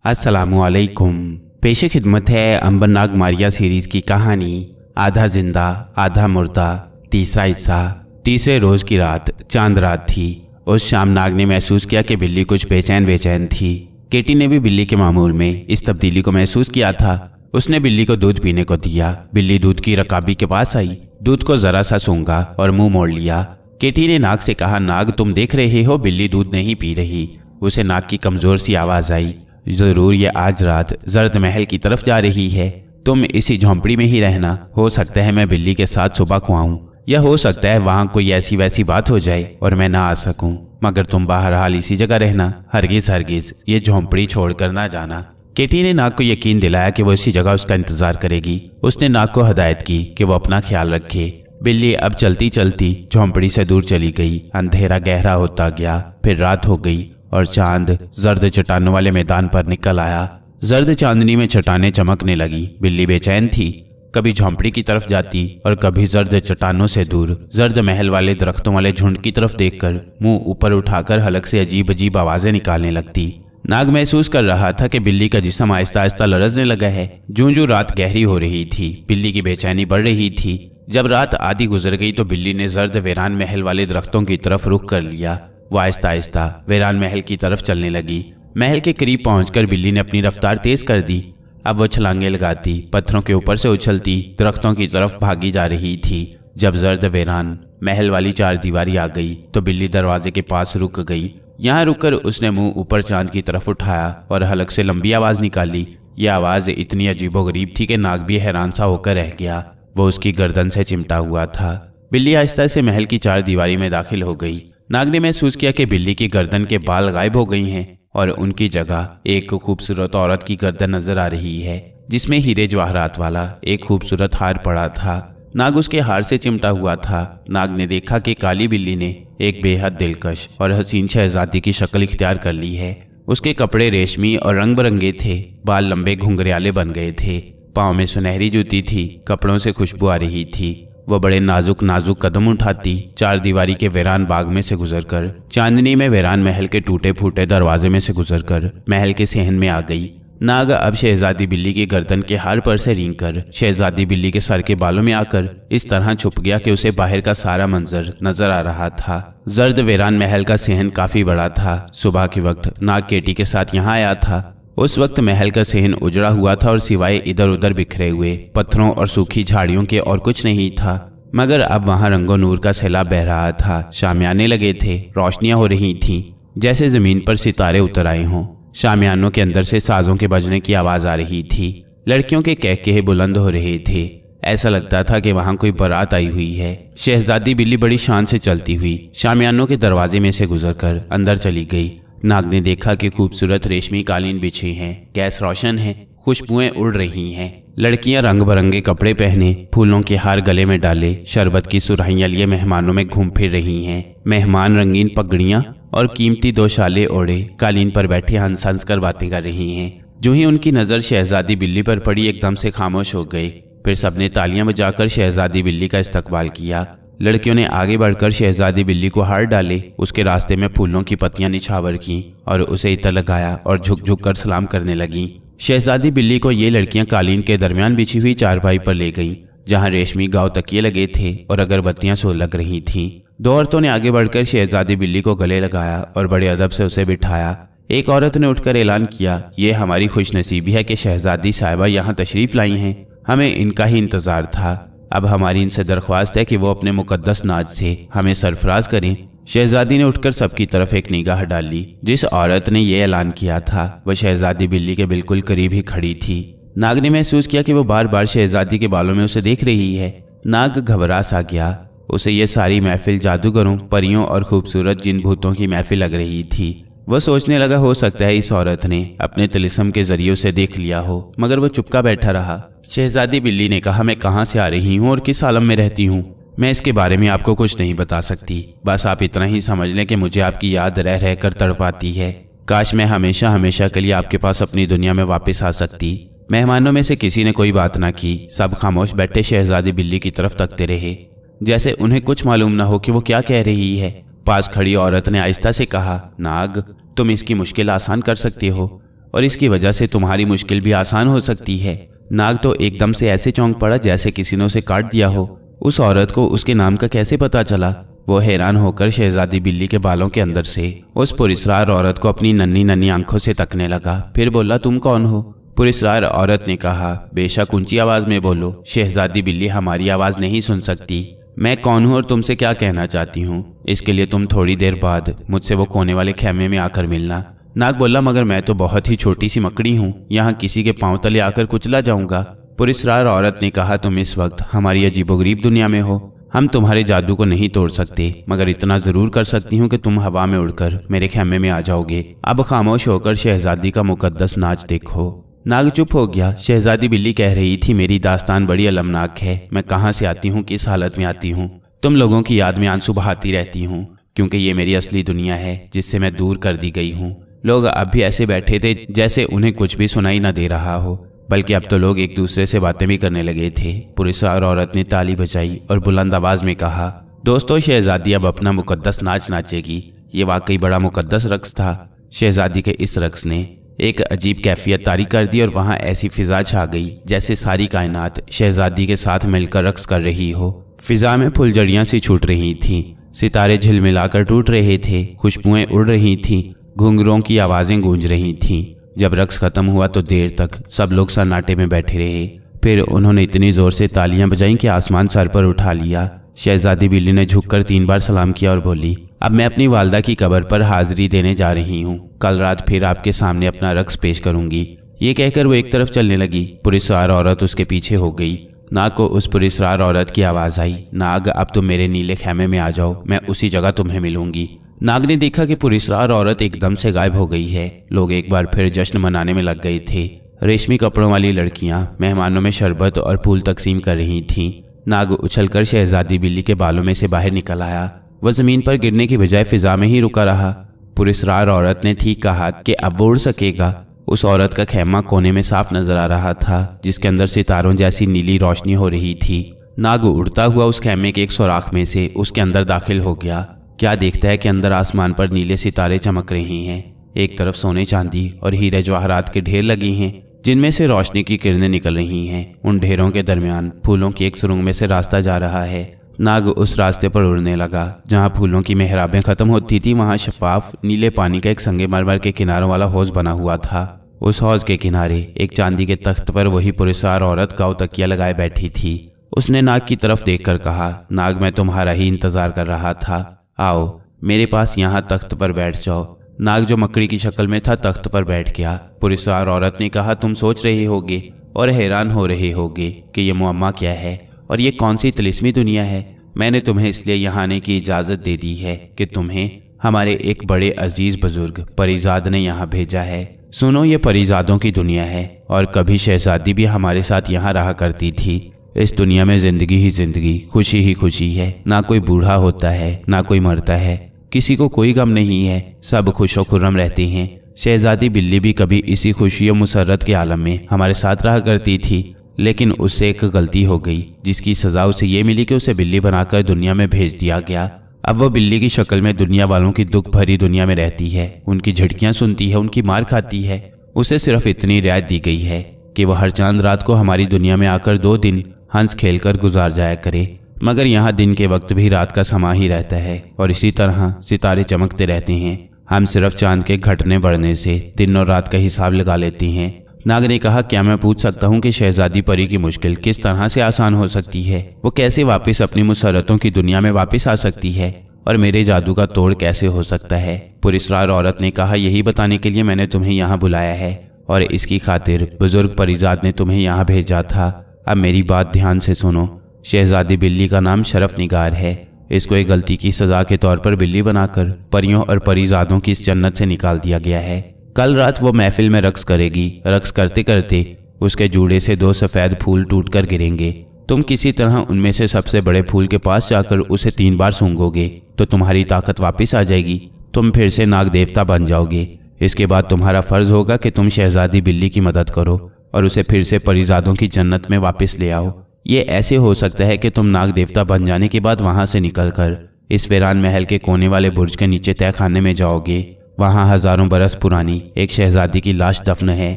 अस्सलामुअलैकुम। पेशे खिदमत है अंबर नाग मारिया सीरीज़ की कहानी आधा जिंदा आधा मुर्दा, तीसरा हिस्सा। तीसरे रोज़ की रात चांद रात थी। उस शाम नाग ने महसूस किया कि बिल्ली कुछ बेचैन थी। केटी ने भी बिल्ली के मामूल में इस तब्दीली को महसूस किया था। उसने बिल्ली को दूध पीने को दिया। बिल्ली दूध की रकाबी के पास आई, दूध को जरा सा सूंघा और मुंह मोड़ लिया। केटी ने नाग से कहा, नाग तुम देख रहे हो बिल्ली दूध नहीं पी रही। उसे नाग की कमजोर सी आवाज़ आई, जरूर ये आज रात जर्द महल की तरफ जा रही है। तुम इसी झोंपड़ी में ही रहना, हो सकता है मैं बिल्ली के साथ सुबह को आऊं, या हो सकता है वहां कोई ऐसी वैसी बात हो जाए और मैं ना आ सकूं, मगर तुम बहरहाल इसी जगह रहना, हरगिज ये झोंपड़ी छोड़कर ना जाना। केटी ने नाग को यकीन दिलाया कि वो इसी जगह उसका इंतजार करेगी। उसने नाग को हदायत की कि वो अपना ख्याल रखे। बिल्ली अब चलती चलती झोंपड़ी से दूर चली गई। अंधेरा गहरा होता गया, फिर रात हो गई और चांद जर्द चट्टानों वाले मैदान पर निकल आया। जर्द चांदनी में चट्टानें चमकने लगी। बिल्ली बेचैन थी, कभी झोंपड़ी की तरफ जाती और कभी जर्द चट्टानों से दूर जर्द महल वाले दरख्तों वाले झुंड की तरफ देखकर मुंह ऊपर उठाकर हलक से अजीब अजीब आवाजें निकालने लगती। नाग महसूस कर रहा था कि बिल्ली का जिस्म आहिस्ता आहिस्ता लरजने लगा है। जूं रात गहरी हो रही थी, बिल्ली की बेचैनी बढ़ रही थी। जब रात आधी गुजर गई तो बिल्ली ने जर्द वीरान महल वाले दरख्तों की तरफ रुख कर लिया। वो आहिस्ता आहिस्ता वीरान महल की तरफ चलने लगी। महल के करीब पहुंचकर बिल्ली ने अपनी रफ्तार तेज कर दी। अब वो छलांगे लगाती, पत्थरों के ऊपर से उछलती दरख्तों की तरफ भागी जा रही थी। जब जर्द वीरान महल वाली चार दीवारी आ गई तो बिल्ली दरवाजे के पास रुक गई। यहाँ रुककर उसने मुंह ऊपर चांद की तरफ उठाया और हलक से लंबी आवाज निकाली। यह आवाज इतनी अजीबोगरीब थी कि नाग भी हैरान सा होकर रह गया। वो उसकी गर्दन से चिमटा हुआ था। बिल्ली आहिस्ता से महल की चार दीवारी में दाखिल हो गई। नाग ने महसूस किया कि बिल्ली की गर्दन के बाल गायब हो गई हैं और उनकी जगह एक खूबसूरत औरत की गर्दन नजर आ रही है, जिसमें हीरे जवाहरात वाला एक खूबसूरत हार पड़ा था। नाग उसके हार से चिमटा हुआ था। नाग ने देखा कि काली बिल्ली ने एक बेहद दिलकश और हसीन शहजादी की शक्ल इख्तियार कर ली है। उसके कपड़े रेशमी और रंग बिरंगे थे, बाल लंबे घुंघरियाले बन गए थे, पाँव में सुनहरी जूती थी, कपड़ों से खुशबू आ रही थी। वो बड़े नाजुक कदम उठाती चार दीवारी के वीरान बाग में से गुजरकर, चांदनी में वीरान महल के टूटे फूटे दरवाजे में से गुजरकर महल के सहन में आ गई। नाग अब शहजादी बिल्ली की गर्दन के हार पर से रेंगकर शहजादी बिल्ली के सर के बालों में आकर इस तरह छुप गया कि उसे बाहर का सारा मंजर नजर आ रहा था। जर्द वीरान महल का सहन काफी बड़ा था। सुबह के वक्त नाग केटी के साथ यहाँ आया था। उस वक्त महल का सहन उजड़ा हुआ था और सिवाय इधर उधर बिखरे हुए पत्थरों और सूखी झाड़ियों के और कुछ नहीं था। मगर अब वहां रंगो नूर का सैलाब बह रहा था। शामियाने लगे थे, रोशनियां हो रही थीं, जैसे जमीन पर सितारे उतर आए हों। शामियानों के अंदर से साजों के बजने की आवाज आ रही थी। लड़कियों के कहकहे बुलंद हो रहे थे। ऐसा लगता था कि वहां कोई बारात आई हुई है। शहजादी बिल्ली बड़ी शान से चलती हुई शामियानों के दरवाजे में से गुजरकर अंदर चली गई। नाग ने देखा कि खूबसूरत रेशमी कालीन बिछे हैं, गैस रोशन है, खुशबुएं उड़ रही हैं। लड़कियां रंग बिरंगे कपड़े पहने, फूलों के हार गले में डाले, शरबत की सुराहियां लिए मेहमानों में घूम फिर रही हैं। मेहमान रंगीन पगड़ियां और कीमती दो शाले ओढ़े कालीन पर बैठे हंस हंस कर बातें कर रही हैं। जो ही उनकी नजर शहजादी बिल्ली पर पड़ी, एकदम से खामोश हो गए। फिर सबने तालियां बजाकर शहजादी बिल्ली का इस्तकबाल किया। लड़कियों ने आगे बढ़कर शहजादी बिल्ली को हार डाले, उसके रास्ते में फूलों की पत्तियां निछावर की और उसे इतर लगाया और झुक कर सलाम करने लगी। शहजादी बिल्ली को ये लड़कियां कालीन के दरमियान बिछी हुई चारपाई पर ले गईं, जहां रेशमी गांव तकिए लगे थे और अगरबत्तियां सुलग रही थीं। दो औरतों ने आगे बढ़कर शहजादी बिल्ली को गले लगाया और बड़े अदब से उसे बिठाया। एक औरत ने उठकर ऐलान किया, ये हमारी खुशनसीबी है कि शहजादी साहिबा यहाँ तशरीफ लाई हैं। हमें इनका ही इंतजार था। अब हमारी इनसे दरख्वास्त है कि वो अपने मुकद्दस नाज से हमें सरफराज करें। शहजादी ने उठकर सबकी तरफ एक निगाह डाली। जिस औरत ने यह ऐलान किया था वह शहजादी बिल्ली के बिल्कुल करीब ही खड़ी थी। नाग ने महसूस किया कि वो बार बार शहजादी के बालों में उसे देख रही है। नाग घबरा सा गया। उसे यह सारी महफिल जादूगरों, परियों और खूबसूरत जिन भूतों की महफिल लग रही थी। वह सोचने लगा, हो सकता है इस औरत ने अपने तिलिस्म के जरिए उसे देख लिया हो, मगर वो चुपका बैठा रहा। शहजादी बिल्ली ने कहा, मैं कहाँ से आ रही हूँ और किस आलम में रहती हूँ, मैं इसके बारे में आपको कुछ नहीं बता सकती। बस आप इतना ही समझ लें कि मुझे आपकी याद रह रह कर तड़पाती है। काश मैं हमेशा हमेशा के लिए आपके पास अपनी दुनिया में वापस आ सकती। मेहमानों में से किसी ने कोई बात ना की। सब खामोश बैठे शहजादी बिल्ली की तरफ तकते रहे, जैसे उन्हें कुछ मालूम ना हो कि वो क्या कह रही है। पास खड़ी औरत ने आहिस्ता से कहा, नाग तुम इसकी मुश्किल आसान कर सकते हो। और इसकी वजह से तुम्हारी मुश्किल भी आसान हो सकती है। नाग तो एकदम से ऐसे चौंक पड़ा जैसे किसी ने उसे काट दिया हो। उस औरत को उसके नाम का कैसे पता चला? वो हैरान होकर शहजादी बिल्ली के बालों के अंदर से उस पुरस्कार औरत को अपनी नन्ही नन्ही आंखों से तकने लगा। फिर बोला, तुम कौन हो? पुरस्कार औरत ने कहा, बेशक ऊंची आवाज में बोलो, शहजादी बिल्ली हमारी आवाज नहीं सुन सकती। मैं कौन हूँ और तुमसे क्या कहना चाहती हूँ, इसके लिए तुम थोड़ी देर बाद मुझसे वो कोने वाले खेमे में आकर मिलना। नाग बोला, मगर मैं तो बहुत ही छोटी सी मकड़ी हूँ, यहाँ किसी के पांव तले आकर कुचला जाऊंगा। पुरस्कार औरत ने कहा, तुम इस वक्त हमारी अजीबोगरीब दुनिया में हो। हम तुम्हारे जादू को नहीं तोड़ सकते, मगर इतना जरूर कर सकती हूँ कि तुम हवा में उड़कर मेरे खेमे में आ जाओगे। अब खामोश होकर शहजादी का मुकद्दस नाच देखो। नाग चुप हो गया। शहजादी बिल्ली कह रही थी, मेरी दास्तान बड़ी अलमनाक है। मैं कहाँ से आती हूँ, किस हालत में आती हूँ। तुम लोगों की याद में आंसू बहाती रहती हूँ, क्योंकि ये मेरी असली दुनिया है जिससे मैं दूर कर दी गई हूँ। लोग अब भी ऐसे बैठे थे जैसे उन्हें कुछ भी सुनाई न दे रहा हो, बल्कि अब तो लोग एक दूसरे से बातें भी करने लगे थे। पुरस्कार औरत ने ताली बजाई और बुलंद आवाज में कहा, दोस्तों, शहजादी अब अपना मुकद्दस नाच नाचेगी। ये वाकई बड़ा मुकद्दस रक्स था। शहजादी के इस रक्स ने एक अजीब कैफियत तारी कर दी और वहां ऐसी फिजा छा गई जैसे सारी कायनात शहजादी के साथ मिलकर रक्स कर रही हो। फिजा में फुलझड़ियां सी छूट रही थीं, सितारे झिलमिलाकर टूट रहे थे, खुशबुएं उड़ रही थीं, घुंघरों की आवाजें गूंज रही थीं। जब रक्स खत्म हुआ तो देर तक सब लोग सन्नाटे में बैठे रहे। फिर उन्होंने इतनी जोर से तालियां बजाईं कि आसमान सर पर उठा लिया। शहजादी बिल्ली ने झुककर 3 बार सलाम किया और बोली, अब मैं अपनी वालदा की कब्र पर हाजिरी देने जा रही हूँ। कल रात फिर आपके सामने अपना रक्स पेश करूंगी। ये कहकर वो एक तरफ चलने लगी। पुरस्कार औरत उसके पीछे हो गई। नाग को उस पुरस्कार औरत की आवाज आई, नाग, अब तुम मेरे नीले खेमे में आ जाओ, मैं उसी जगह तुम्हें मिलूंगी। नाग ने देखा कि पुरस्कार औरत एकदम से गायब हो गई है। लोग एक बार फिर जश्न मनाने में लग गए थे। रेशमी कपड़ों वाली लड़कियां मेहमानों में शरबत और फूल तकसीम कर रही थीं। नाग उछलकर शहजादी बिल्ली के बालों में से बाहर निकल आया। वह जमीन पर गिरने की बजाय फिजा में ही रुका रहा। पुरस्कार औरत ने ठीक कहा कि अब वो उड़ सकेगा। उस औरत का खेमा कोने में साफ नजर आ रहा था, जिसके अंदर सितारों जैसी नीली रोशनी हो रही थी। नाग उड़ता हुआ उस खेमे के एक सुराख में से उसके अंदर दाखिल हो गया। क्या देखता है कि अंदर आसमान पर नीले सितारे चमक रहे हैं। एक तरफ सोने चांदी और हीरे जवाहरात के ढेर लगे हैं, जिनमें से रोशनी की किरणें निकल रही हैं। उन ढेरों के दरमियान फूलों की एक सुरंग में से रास्ता जा रहा है। नाग उस रास्ते पर उड़ने लगा। जहां फूलों की मेहराबें खत्म होती थी, वहां शफाफ नीले पानी का एक संगमरमर के किनारों वाला हौज बना हुआ था। उस हौज के किनारे एक चांदी के तख्त पर वही पुरस्कार औरत गाँव तकिया लगाए बैठी थी। उसने नाग की तरफ देखकर कहा, नाग, मैं तुम्हारा ही इंतजार कर रहा था। आओ मेरे पास यहाँ तख्त पर बैठ जाओ। नाग, जो मकड़ी की शक्ल में था, तख्त पर बैठ गया। पुरस्कार औरत ने कहा, तुम सोच रहे होगे और हैरान हो रहे होगे कि ये मुअम्मा क्या है और ये कौन सी तिलिस्मी दुनिया है। मैंने तुम्हें इसलिए यहाँ आने की इजाज़त दे दी है कि तुम्हें हमारे एक बड़े अजीज बुजुर्ग परीजाद ने यहाँ भेजा है। सुनो, ये परीजादों की दुनिया है और कभी शहजादी भी हमारे साथ यहाँ रहा करती थी। इस दुनिया में जिंदगी ही जिंदगी, खुशी ही खुशी है। ना कोई बूढ़ा होता है, ना कोई मरता है, किसी को कोई गम नहीं है, सब खुशो खुर्रम रहते हैं। शहजादी बिल्ली भी कभी इसी खुशी और मुसर्रत के आलम में हमारे साथ रहा करती थी, लेकिन उससे एक गलती हो गई, जिसकी सजा उसे ये मिली कि उसे बिल्ली बनाकर दुनिया में भेज दिया गया। अब वह बिल्ली की शक्ल में दुनिया वालों की दुख भरी दुनिया में रहती है, उनकी झटकियां सुनती है, उनकी मार खाती है। उसे सिर्फ इतनी रियायत दी गई है कि वह हर चांद रात को हमारी दुनिया में आकर 2 दिन हंस खेल कर गुजार जाया करे। मगर यहाँ दिन के वक्त भी रात का समा ही रहता है और इसी तरह सितारे चमकते रहते हैं। हम सिर्फ चांद के घटने बढ़ने से दिन और रात का हिसाब लगा लेते हैं। नाग ने कहा, क्या मैं पूछ सकता हूँ कि शहजादी परी की मुश्किल किस तरह से आसान हो सकती है? वो कैसे वापस अपनी मुसर्रतों की दुनिया में वापस आ सकती है और मेरे जादू का तोड़ कैसे हो सकता है? पुरस्कार औरत ने कहा, यही बताने के लिए मैंने तुम्हें यहाँ बुलाया है और इसकी खातिर बुजुर्ग परीजाद ने तुम्हें यहाँ भेजा था। अब मेरी बात ध्यान से सुनो। शहजादी बिल्ली का नाम शरफ निगार है। इसको एक गलती की सजा के तौर पर बिल्ली बनाकर परियों और परीजादों की इस जन्नत से निकाल दिया गया है। कल रात वो महफिल में रक्स करेगी। रक्स करते करते उसके जूड़े से 2 सफ़ेद फूल टूटकर गिरेंगे। तुम किसी तरह उनमें से सबसे बड़े फूल के पास जाकर उसे 3 बार सूंघोगे तो तुम्हारी ताकत वापस आ जाएगी। तुम फिर से नाग देवता बन जाओगे। इसके बाद तुम्हारा फर्ज होगा कि तुम शहजादी बिल्ली की मदद करो और उसे फिर से परीजादों की जन्नत में वापस ले आओ। ये ऐसे हो सकता है कि तुम नाग देवता बन जाने के बाद वहां से निकलकर इस वीरान महल के कोने वाले बुर्ज के नीचे तय खाने में जाओगे वहाँ हजारों बरस पुरानी एक शहजादी की लाश दफन है।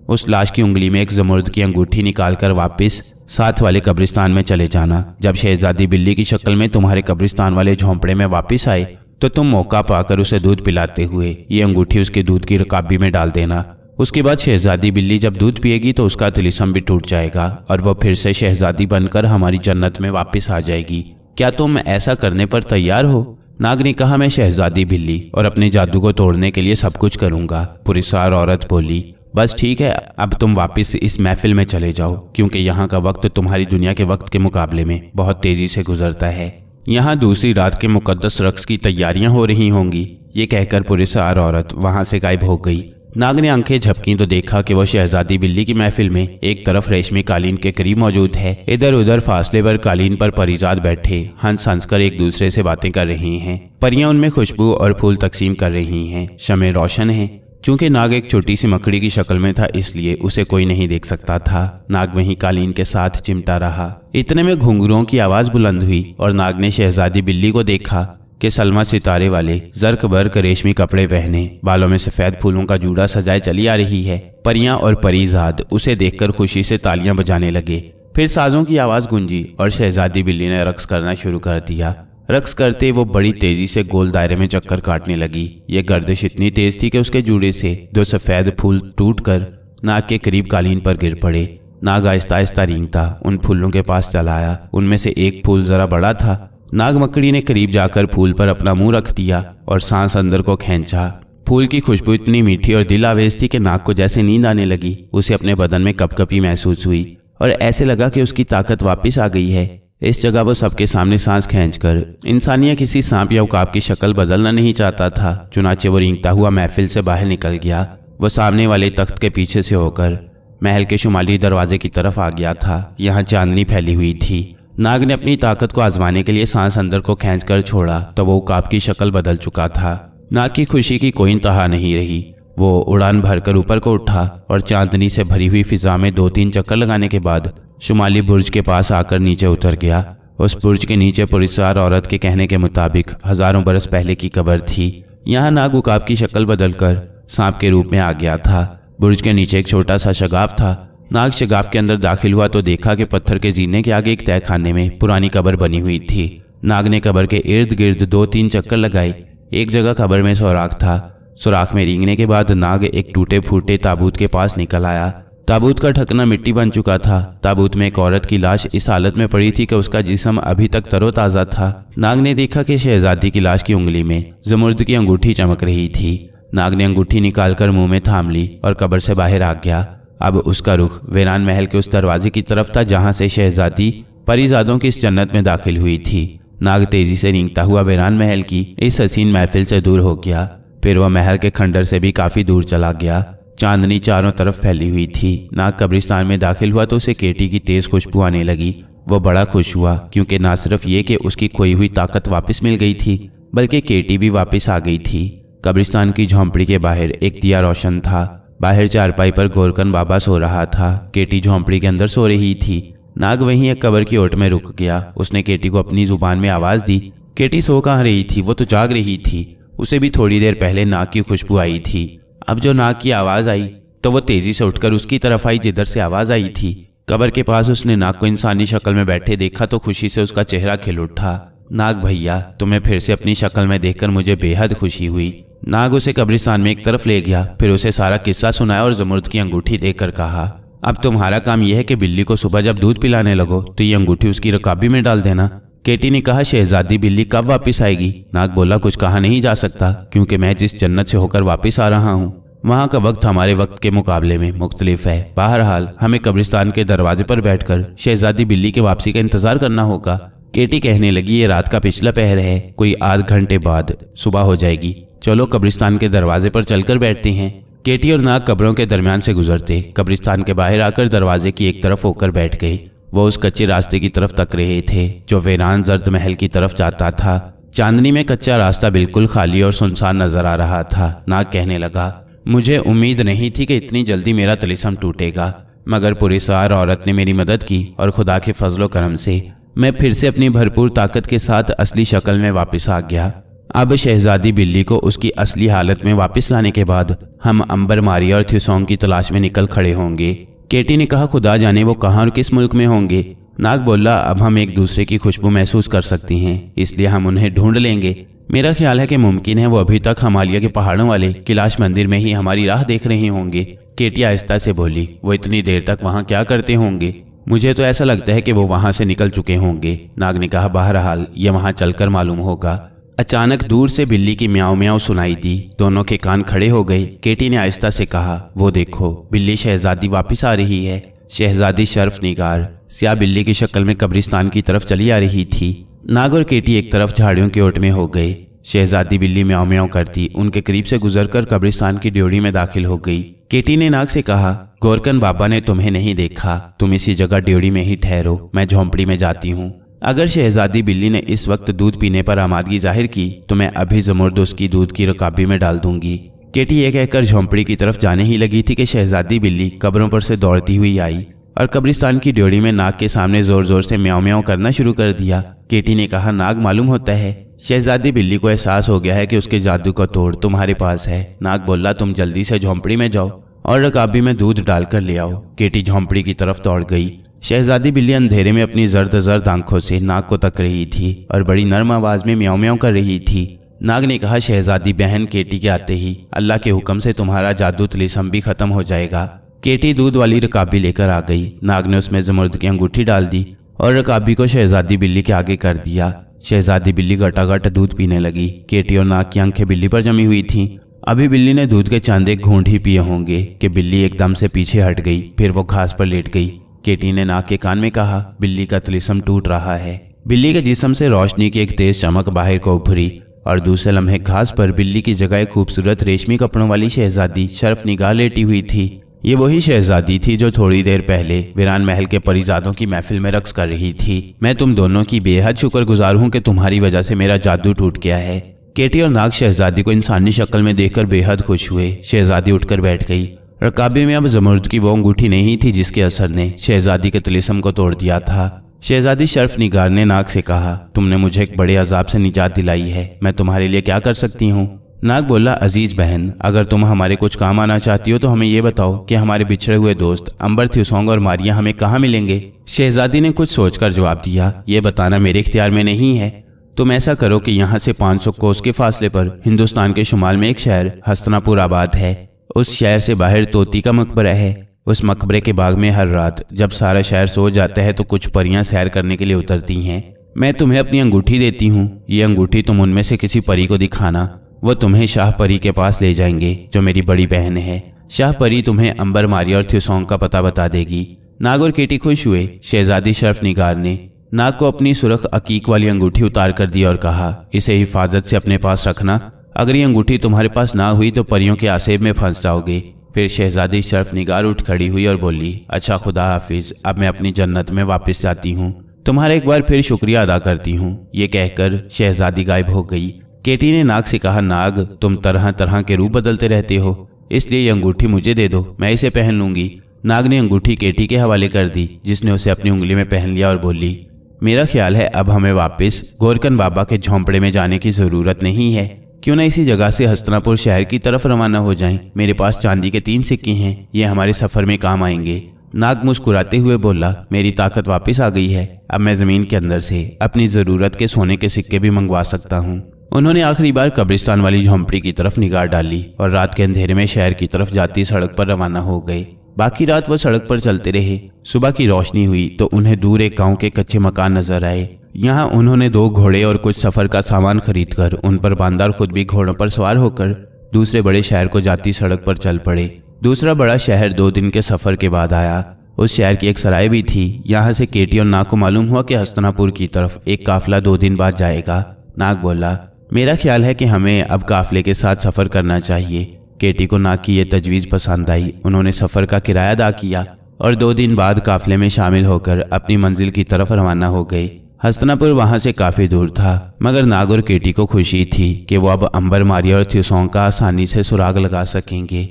उस लाश की उंगली में एक ज़मुर्द की अंगूठी निकालकर वापस साथ वाले कब्रिस्तान में चले जाना। जब शहजादी बिल्ली की शक्ल में तुम्हारे कब्रिस्तान वाले झोंपड़े में वापस आए तो तुम मौका पाकर उसे दूध पिलाते हुए ये अंगूठी उसके दूध की रकाबी में डाल देना। उसके बाद शहजादी बिल्ली जब दूध पिएगी तो उसका तिलिस्म भी टूट जाएगा और वह फिर से शहजादी बनकर हमारी जन्नत में वापस आ जाएगी। क्या तुम ऐसा करने पर तैयार हो? नाग ने कहा, मैं शहजादी बिल्ली और अपने जादू को तोड़ने के लिए सब कुछ करूंगा। पुरस्कार औरत बोली, बस ठीक है, अब तुम वापस इस महफिल में चले जाओ क्योंकि यहाँ का वक्त तुम्हारी दुनिया के वक्त के मुकाबले में बहुत तेजी से गुजरता है। यहाँ दूसरी रात के मुकद्दस रक्स की तैयारियां हो रही होंगी। ये कहकर पुरस्कार औरत वहां से गायब हो गई। नाग ने आंखें झपकी तो देखा कि वह शहजादी बिल्ली की महफिल में एक तरफ रेशमी कालीन के करीब मौजूद है, इधर उधर फासले पर कालीन पर परिजात बैठे हंस हंस कर एक दूसरे से बातें कर रही हैं। परियां उनमें खुशबू और फूल तकसीम कर रही हैं। शमे रोशन हैं। चूंकि नाग एक छोटी सी मकड़ी की शक्ल में था इसलिए उसे कोई नहीं देख सकता था। नाग वहीं कालीन के साथ चिमटा रहा। इतने में घुंघरुओं की आवाज बुलंद हुई और नाग ने शहजादी बिल्ली को देखा कि सलमा सितारे वाले जर्क बर्क रेशमी कपड़े पहने बालों में सफेद फूलों का जूड़ा सजाए चली आ रही है। परियां और परिजाद उसे देखकर खुशी से तालियां बजाने लगे। फिर साजों की आवाज गूंजी और शहजादी बिल्ली ने रक्स करना शुरू कर दिया। रक्स करते वो बड़ी तेजी से गोल दायरे में चक्कर काटने लगी। ये गर्दिश इतनी तेज थी कि उसके जूड़े से 2 सफेद फूल टूटकर नाग के करीब कालीन पर गिर पड़े। नाग आहिस्ता आहिस्ता रेंगता उन फूलों के पास चला आया। उनमें से एक फूल जरा बड़ा था। नाग मकड़ी ने करीब जाकर फूल पर अपना मुंह रख दिया और सांस अंदर को खींचा। फूल की खुशबू इतनी मीठी और दिल आवेज थी कि नाग को जैसे नींद आने लगी। उसे अपने बदन में कपकपी महसूस हुई और ऐसे लगा कि उसकी ताकत वापस आ गई है। इस जगह वो सबके सामने सांस खींचकर इंसानिया किसी सांप या उकाब की शक्ल बदलना नहीं चाहता था। चुनाचे वो रेंगता हुआ महफिल से बाहर निकल गया। वो सामने वाले तख्त के पीछे से होकर महल के शुमाली दरवाजे की तरफ आ गया था। यहाँ चांदनी फैली हुई थी। नाग ने अपनी ताकत को आजमाने के लिए सांस अंदर को खींचकर छोड़ा तो वो उकाब की शक्ल बदल चुका था। नाग की खुशी की कोई इंतहा नहीं रही। वो उड़ान भरकर ऊपर को उठा और चांदनी से भरी हुई फिजा में 2-3 चक्कर लगाने के बाद शुमाली बुर्ज के पास आकर नीचे उतर गया। उस बुर्ज के नीचे पुरस्कार औरत के कहने के मुताबिक हजारों बरस पहले की कब्र थी। यहाँ नाग उकाब की शक्ल बदलकर सांप के रूप में आ गया था। बुर्ज के नीचे एक छोटा सा शगाफ था। नाग शगाफ के अंदर दाखिल हुआ तो देखा कि पत्थर के जीने के आगे एक तहखाने में पुरानी कब्र बनी हुई थी। नाग ने कब्र के इर्द गिर्द 2-3 चक्कर लगाए। एक जगह कब्र में सुराख था। सुराख में रेंगने के बाद नाग एक टूटे फूटे ताबूत के पास निकल आया। ताबूत का ढकना मिट्टी बन चुका था। ताबूत में एक औरत की लाश इस हालत में पड़ी थी कि उसका जिस्म अभी तक तरोताज़ा था। नाग ने देखा कि शहजादी की लाश की उंगली में ज़मुर्द की अंगूठी चमक रही थी। नाग ने अंगूठी निकालकर मुंह में थाम ली और कब्र से बाहर आ गया। अब उसका रुख वीरान महल के उस दरवाजे की तरफ था जहां से शहजादी परिजादों की इस जन्नत में दाखिल हुई थी। नाग तेजी से रेंगता हुआ वीरान महल की इस हसीन महफिल से दूर हो गया। फिर वह महल के खंडर से भी काफी दूर चला गया। चांदनी चारों तरफ फैली हुई थी। नाग कब्रिस्तान में दाखिल हुआ तो उसे केटी की तेज खुशबू आने लगी। वो बड़ा खुश हुआ क्योंकि न सिर्फ ये कि उसकी खोई हुई ताकत वापस मिल गई थी बल्कि केटी भी वापस आ गई थी। कब्रिस्तान की झोंपड़ी के बाहर एक दिया रोशन था। बाहर चारपाई पर गोरकन बाबा सो रहा था। केटी झोंपड़ी के अंदर सो रही थी। नाग वहीं एक कब्र की ओट में रुक गया। उसने केटी को अपनी जुबान में आवाज दी। केटी सो कहाँ रही थी, वो तो जाग रही थी। उसे भी थोड़ी देर पहले नाग की खुशबू आई थी। अब जो नाग की आवाज आई तो वो तेजी से उठकर उसकी तरफ आई जिधर से आवाज आई थी। कब्र के पास उसने नाग को इंसानी शक्ल में बैठे देखा तो खुशी से उसका चेहरा खिल उठा। नाग भैया, तुम्हें फिर से अपनी शक्ल में देखकर मुझे बेहद खुशी हुई। नाग उसे कब्रिस्तान में एक तरफ ले गया। फिर उसे सारा किस्सा सुनाया और ज़मुर्द की अंगूठी देकर कहा, अब तुम्हारा काम यह है कि बिल्ली को सुबह जब दूध पिलाने लगो तो ये अंगूठी उसकी रकाबी में डाल देना। केटी ने कहा, शहजादी बिल्ली कब वापस आएगी? नाग बोला, कुछ कहा नहीं जा सकता क्योंकि मैं जिस जन्नत से होकर वापस आ रहा हूँ वहाँ का वक्त हमारे वक्त के मुकाबले में मुख्तलिफ है। बहरहाल हमें कब्रिस्तान के दरवाजे पर बैठकर शहजादी बिल्ली के वापसी का इंतजार करना होगा। केटी कहने लगी, ये रात का पिछला पहर है, कोई आध घंटे बाद सुबह हो जाएगी। चलो कब्रिस्तान के दरवाजे पर चलकर बैठते हैं। केटी और नाग कब्रों के दरमियान से गुजरते कब्रिस्तान के बाहर आकर दरवाजे की एक तरफ होकर बैठ गए। वो उस कच्चे रास्ते की तरफ तक रहे थे जो वीरान जर्द महल की तरफ जाता था। चांदनी में कच्चा रास्ता बिल्कुल खाली और सुनसान नजर आ रहा था। नाग कहने लगा, मुझे उम्मीद नहीं थी कि इतनी जल्दी मेरा तिलिस्म टूटेगा, मगर पुरस्कार औरत ने मेरी मदद की और खुदा के फजलो करम से मैं फिर से अपनी भरपूर ताकत के साथ असली शक्ल में वापस आ गया। अब शहजादी बिल्ली को उसकी असली हालत में वापस लाने के बाद हम अंबर, मारिया और थ्यूसोंग की तलाश में निकल खड़े होंगे। केटी ने कहा, खुदा जाने वो कहाँ और किस मुल्क में होंगे। नाग बोला, अब हम एक दूसरे की खुशबू महसूस कर सकती हैं, इसलिए हम उन्हें ढूंढ लेंगे। मेरा ख्याल है कि मुमकिन है वो अभी तक हिमालय के पहाड़ों वाले कैलाश मंदिर में ही हमारी राह देख रहे होंगे। केटी आहिस्ता से बोली, वो इतनी देर तक वहाँ क्या करते होंगे? मुझे तो ऐसा लगता है कि वो वहाँ से निकल चुके होंगे। नाग ने कहा, बहरहाल ये वहाँ चलकर मालूम होगा। अचानक दूर से बिल्ली की म्याऊं म्याऊं सुनाई दी। दोनों के कान खड़े हो गए। केटी ने आहिस्ता से कहा, वो देखो, बिल्ली शहजादी वापस आ रही है। शहजादी शर्फ निगार स्याह बिल्ली की शक्ल में कब्रिस्तान की तरफ चली आ रही थी। नाग और केटी एक तरफ झाड़ियों के ओट में हो गए। शहजादी बिल्ली म्याऊं म्याऊं करती उनके करीब से गुजरकर कब्रिस्तान की ड्योढ़ी में दाखिल हो गई। केटी ने नाग से कहा, गोरकन बाबा ने तुम्हें नहीं देखा, तुम इसी जगह ड्योढ़ी में ही ठहरो, मैं झोंपड़ी में जाती हूँ। अगर शहजादी बिल्ली ने इस वक्त दूध पीने पर आमादगी जाहिर की तो मैं अभी ज़मुर्द उसकी दूध की रकाबी में डाल दूंगी। केटी ये कहकर झोंपड़ी की तरफ जाने ही लगी थी कि शहजादी बिल्ली कब्रों पर से दौड़ती हुई आई और कब्रिस्तान की ड्योढ़ी में नाग के सामने जोर जोर से म्याऊं म्याऊं करना शुरू कर दिया। केटी ने कहा, नाग, मालूम होता है शहजादी बिल्ली को एहसास हो गया है कि उसके जादू का तोड़ तुम्हारे पास है। नाग बोला, तुम जल्दी से झोंपड़ी में जाओ और रकाबी में दूध डालकर ले आओ। केटी झोंपड़ी की तरफ दौड़ गई। शहजादी बिल्ली अंधेरे में अपनी जर्द जर्द आंखों से नाग को तक रही थी और बड़ी नरम आवाज में म्याऊं म्याऊं कर रही थी। नाग ने कहा, शहजादी बहन, केटी के आते ही अल्लाह के हुक्म से तुम्हारा जादू तिलिस्म भी खत्म हो जाएगा। केटी दूध वाली रकाबी लेकर आ गई। नाग ने उसमें ज़मुर्द की अंगूठी डाल दी और रकाबी को शहजादी बिल्ली के आगे कर दिया। शहजादी बिल्ली गटागट दूध पीने लगी। केटी और नाग की आंखें बिल्ली पर जमी हुई थीं। अभी बिल्ली ने दूध के चंद एक घूंट ही पिए होंगे कि बिल्ली एकदम से पीछे हट गई। फिर वो घास पर लेट गई। केटी ने नाग के कान में कहा, बिल्ली का तिलिस्म टूट रहा है। बिल्ली के जिस्म से रोशनी की एक तेज चमक बाहर को उभरी और दूसरे लम्हे घास पर बिल्ली की जगह एक खूबसूरत रेशमी कपड़ों वाली शहजादी शर्फ निगाह लेटी हुई थी। ये वही शहजादी थी जो थोड़ी देर पहले वीरान महल के परिजादों की महफिल में रक्स कर रही थी। मैं तुम दोनों की बेहद शुक्रगुजार हूँ कि तुम्हारी वजह से मेरा जादू टूट गया है। केटी और नाग शहजादी को इंसानी शक्ल में देखकर बेहद खुश हुए। शहजादी उठकर बैठ गई। रकाबे में अब ज़मुर्द की वो अंगूठी नहीं थी जिसके असर ने शहजादी के तिलिस्म को तोड़ दिया था। शहजादी शर्फ निगार ने नाग से कहा, तुमने मुझे एक बड़े अजाब से निजात दिलाई है, मैं तुम्हारे लिए क्या कर सकती हूँ? नाग बोला, अजीज बहन, अगर तुम हमारे कुछ काम आना चाहती हो तो हमें ये बताओ कि हमारे बिछड़े हुए दोस्त अंबर, थ्यूसोंग और मारिया हमें कहाँ मिलेंगे? शहजादी ने कुछ सोचकर जवाब दिया, ये बताना मेरे इख्तियार में नहीं है। तुम ऐसा करो कि यहाँ से 500 कोस के फासले पर हिंदुस्तान के शुमाल में एक शहर हस्तनापुर आबाद है। उस शहर से बाहर तोती का मकबरा है। उस मकबरे के बाग में हर रात जब सारा शहर सो जाता है तो कुछ परियां सैर करने के लिए उतरती हैं। मैं तुम्हें अपनी अंगूठी देती हूँ। ये अंगूठी तुम उनमें से किसी परी को दिखाना, वो तुम्हें शाह परी के पास ले जाएंगे जो मेरी बड़ी बहन है। शाह परी तुम्हें अंबर, मारिया और थ्यूसोंग का पता बता देगी। नाग और केटी खुश हुए। शहजादी शर्फ निगार ने नाग को अपनी सुरख अकीक वाली अंगूठी उतार कर दी और कहा, इसे हिफाजत से अपने पास रखना। अगर ये अंगूठी तुम्हारे पास ना हुई तो परियों के आसेब में फंस जाओगे। फिर शहजादी शर्फ निगार उठ खड़ी हुई और बोली, अच्छा खुदा हाफिज, अब मैं अपनी जन्नत में वापस जाती हूँ। तुम्हारा एक बार फिर शुक्रिया अदा करती हूँ। ये कहकर शहजादी गायब हो गई। केटी ने नाग से कहा, नाग, तुम तरह तरह के रूप बदलते रहते हो, इसलिए ये अंगूठी मुझे दे दो, मैं इसे पहन लूंगी। नाग ने अंगूठी केटी के हवाले कर दी, जिसने उसे अपनी उंगली में पहन लिया और बोली, मेरा ख्याल है अब हमें वापस गोरकन बाबा के झोंपड़े में जाने की जरूरत नहीं है। क्यों ना इसी जगह से हस्तनापुर शहर की तरफ रवाना हो जाएं। मेरे पास चांदी के 3 सिक्के हैं, ये हमारे सफर में काम आएंगे। नाग मुस्कुराते हुए बोला, मेरी ताकत वापस आ गई है, अब मैं जमीन के अंदर से अपनी जरूरत के सोने के सिक्के भी मंगवा सकता हूँ। उन्होंने आखिरी बार कब्रिस्तान वाली झोंपड़ी की तरफ निगाह डाली और रात के अंधेरे में शहर की तरफ जाती सड़क पर रवाना हो गए। बाकी रात वो सड़क पर चलते रहे। सुबह की रोशनी हुई तो उन्हें दूर एक गांव के कच्चे मकान नजर आए। यहाँ उन्होंने 2 घोड़े और कुछ सफर का सामान खरीदकर उन पर बांधा और खुद भी घोड़ों पर सवार होकर दूसरे बड़े शहर को जाती सड़क पर चल पड़े। दूसरा बड़ा शहर 2 दिन के सफर के बाद आया। उस शहर की एक सराय भी थी। यहाँ से केटी और नाग को मालूम हुआ कि हस्तनापुर की तरफ एक काफिला 2 दिन बाद जाएगा। नाग बोला, मेरा ख्याल है कि हमें अब काफिले के साथ सफर करना चाहिए। केटी को नाग की यह तजवीज़ पसंद आई। उन्होंने सफर का किराया अदा किया और 2 दिन बाद काफिले में शामिल होकर अपनी मंजिल की तरफ रवाना हो गए। हस्तनापुर वहां से काफी दूर था, मगर नाग और केटी को खुशी थी कि वो अब अंबर, मारिया और थ्यूसोंग का आसानी से सुराग लगा सकेंगे।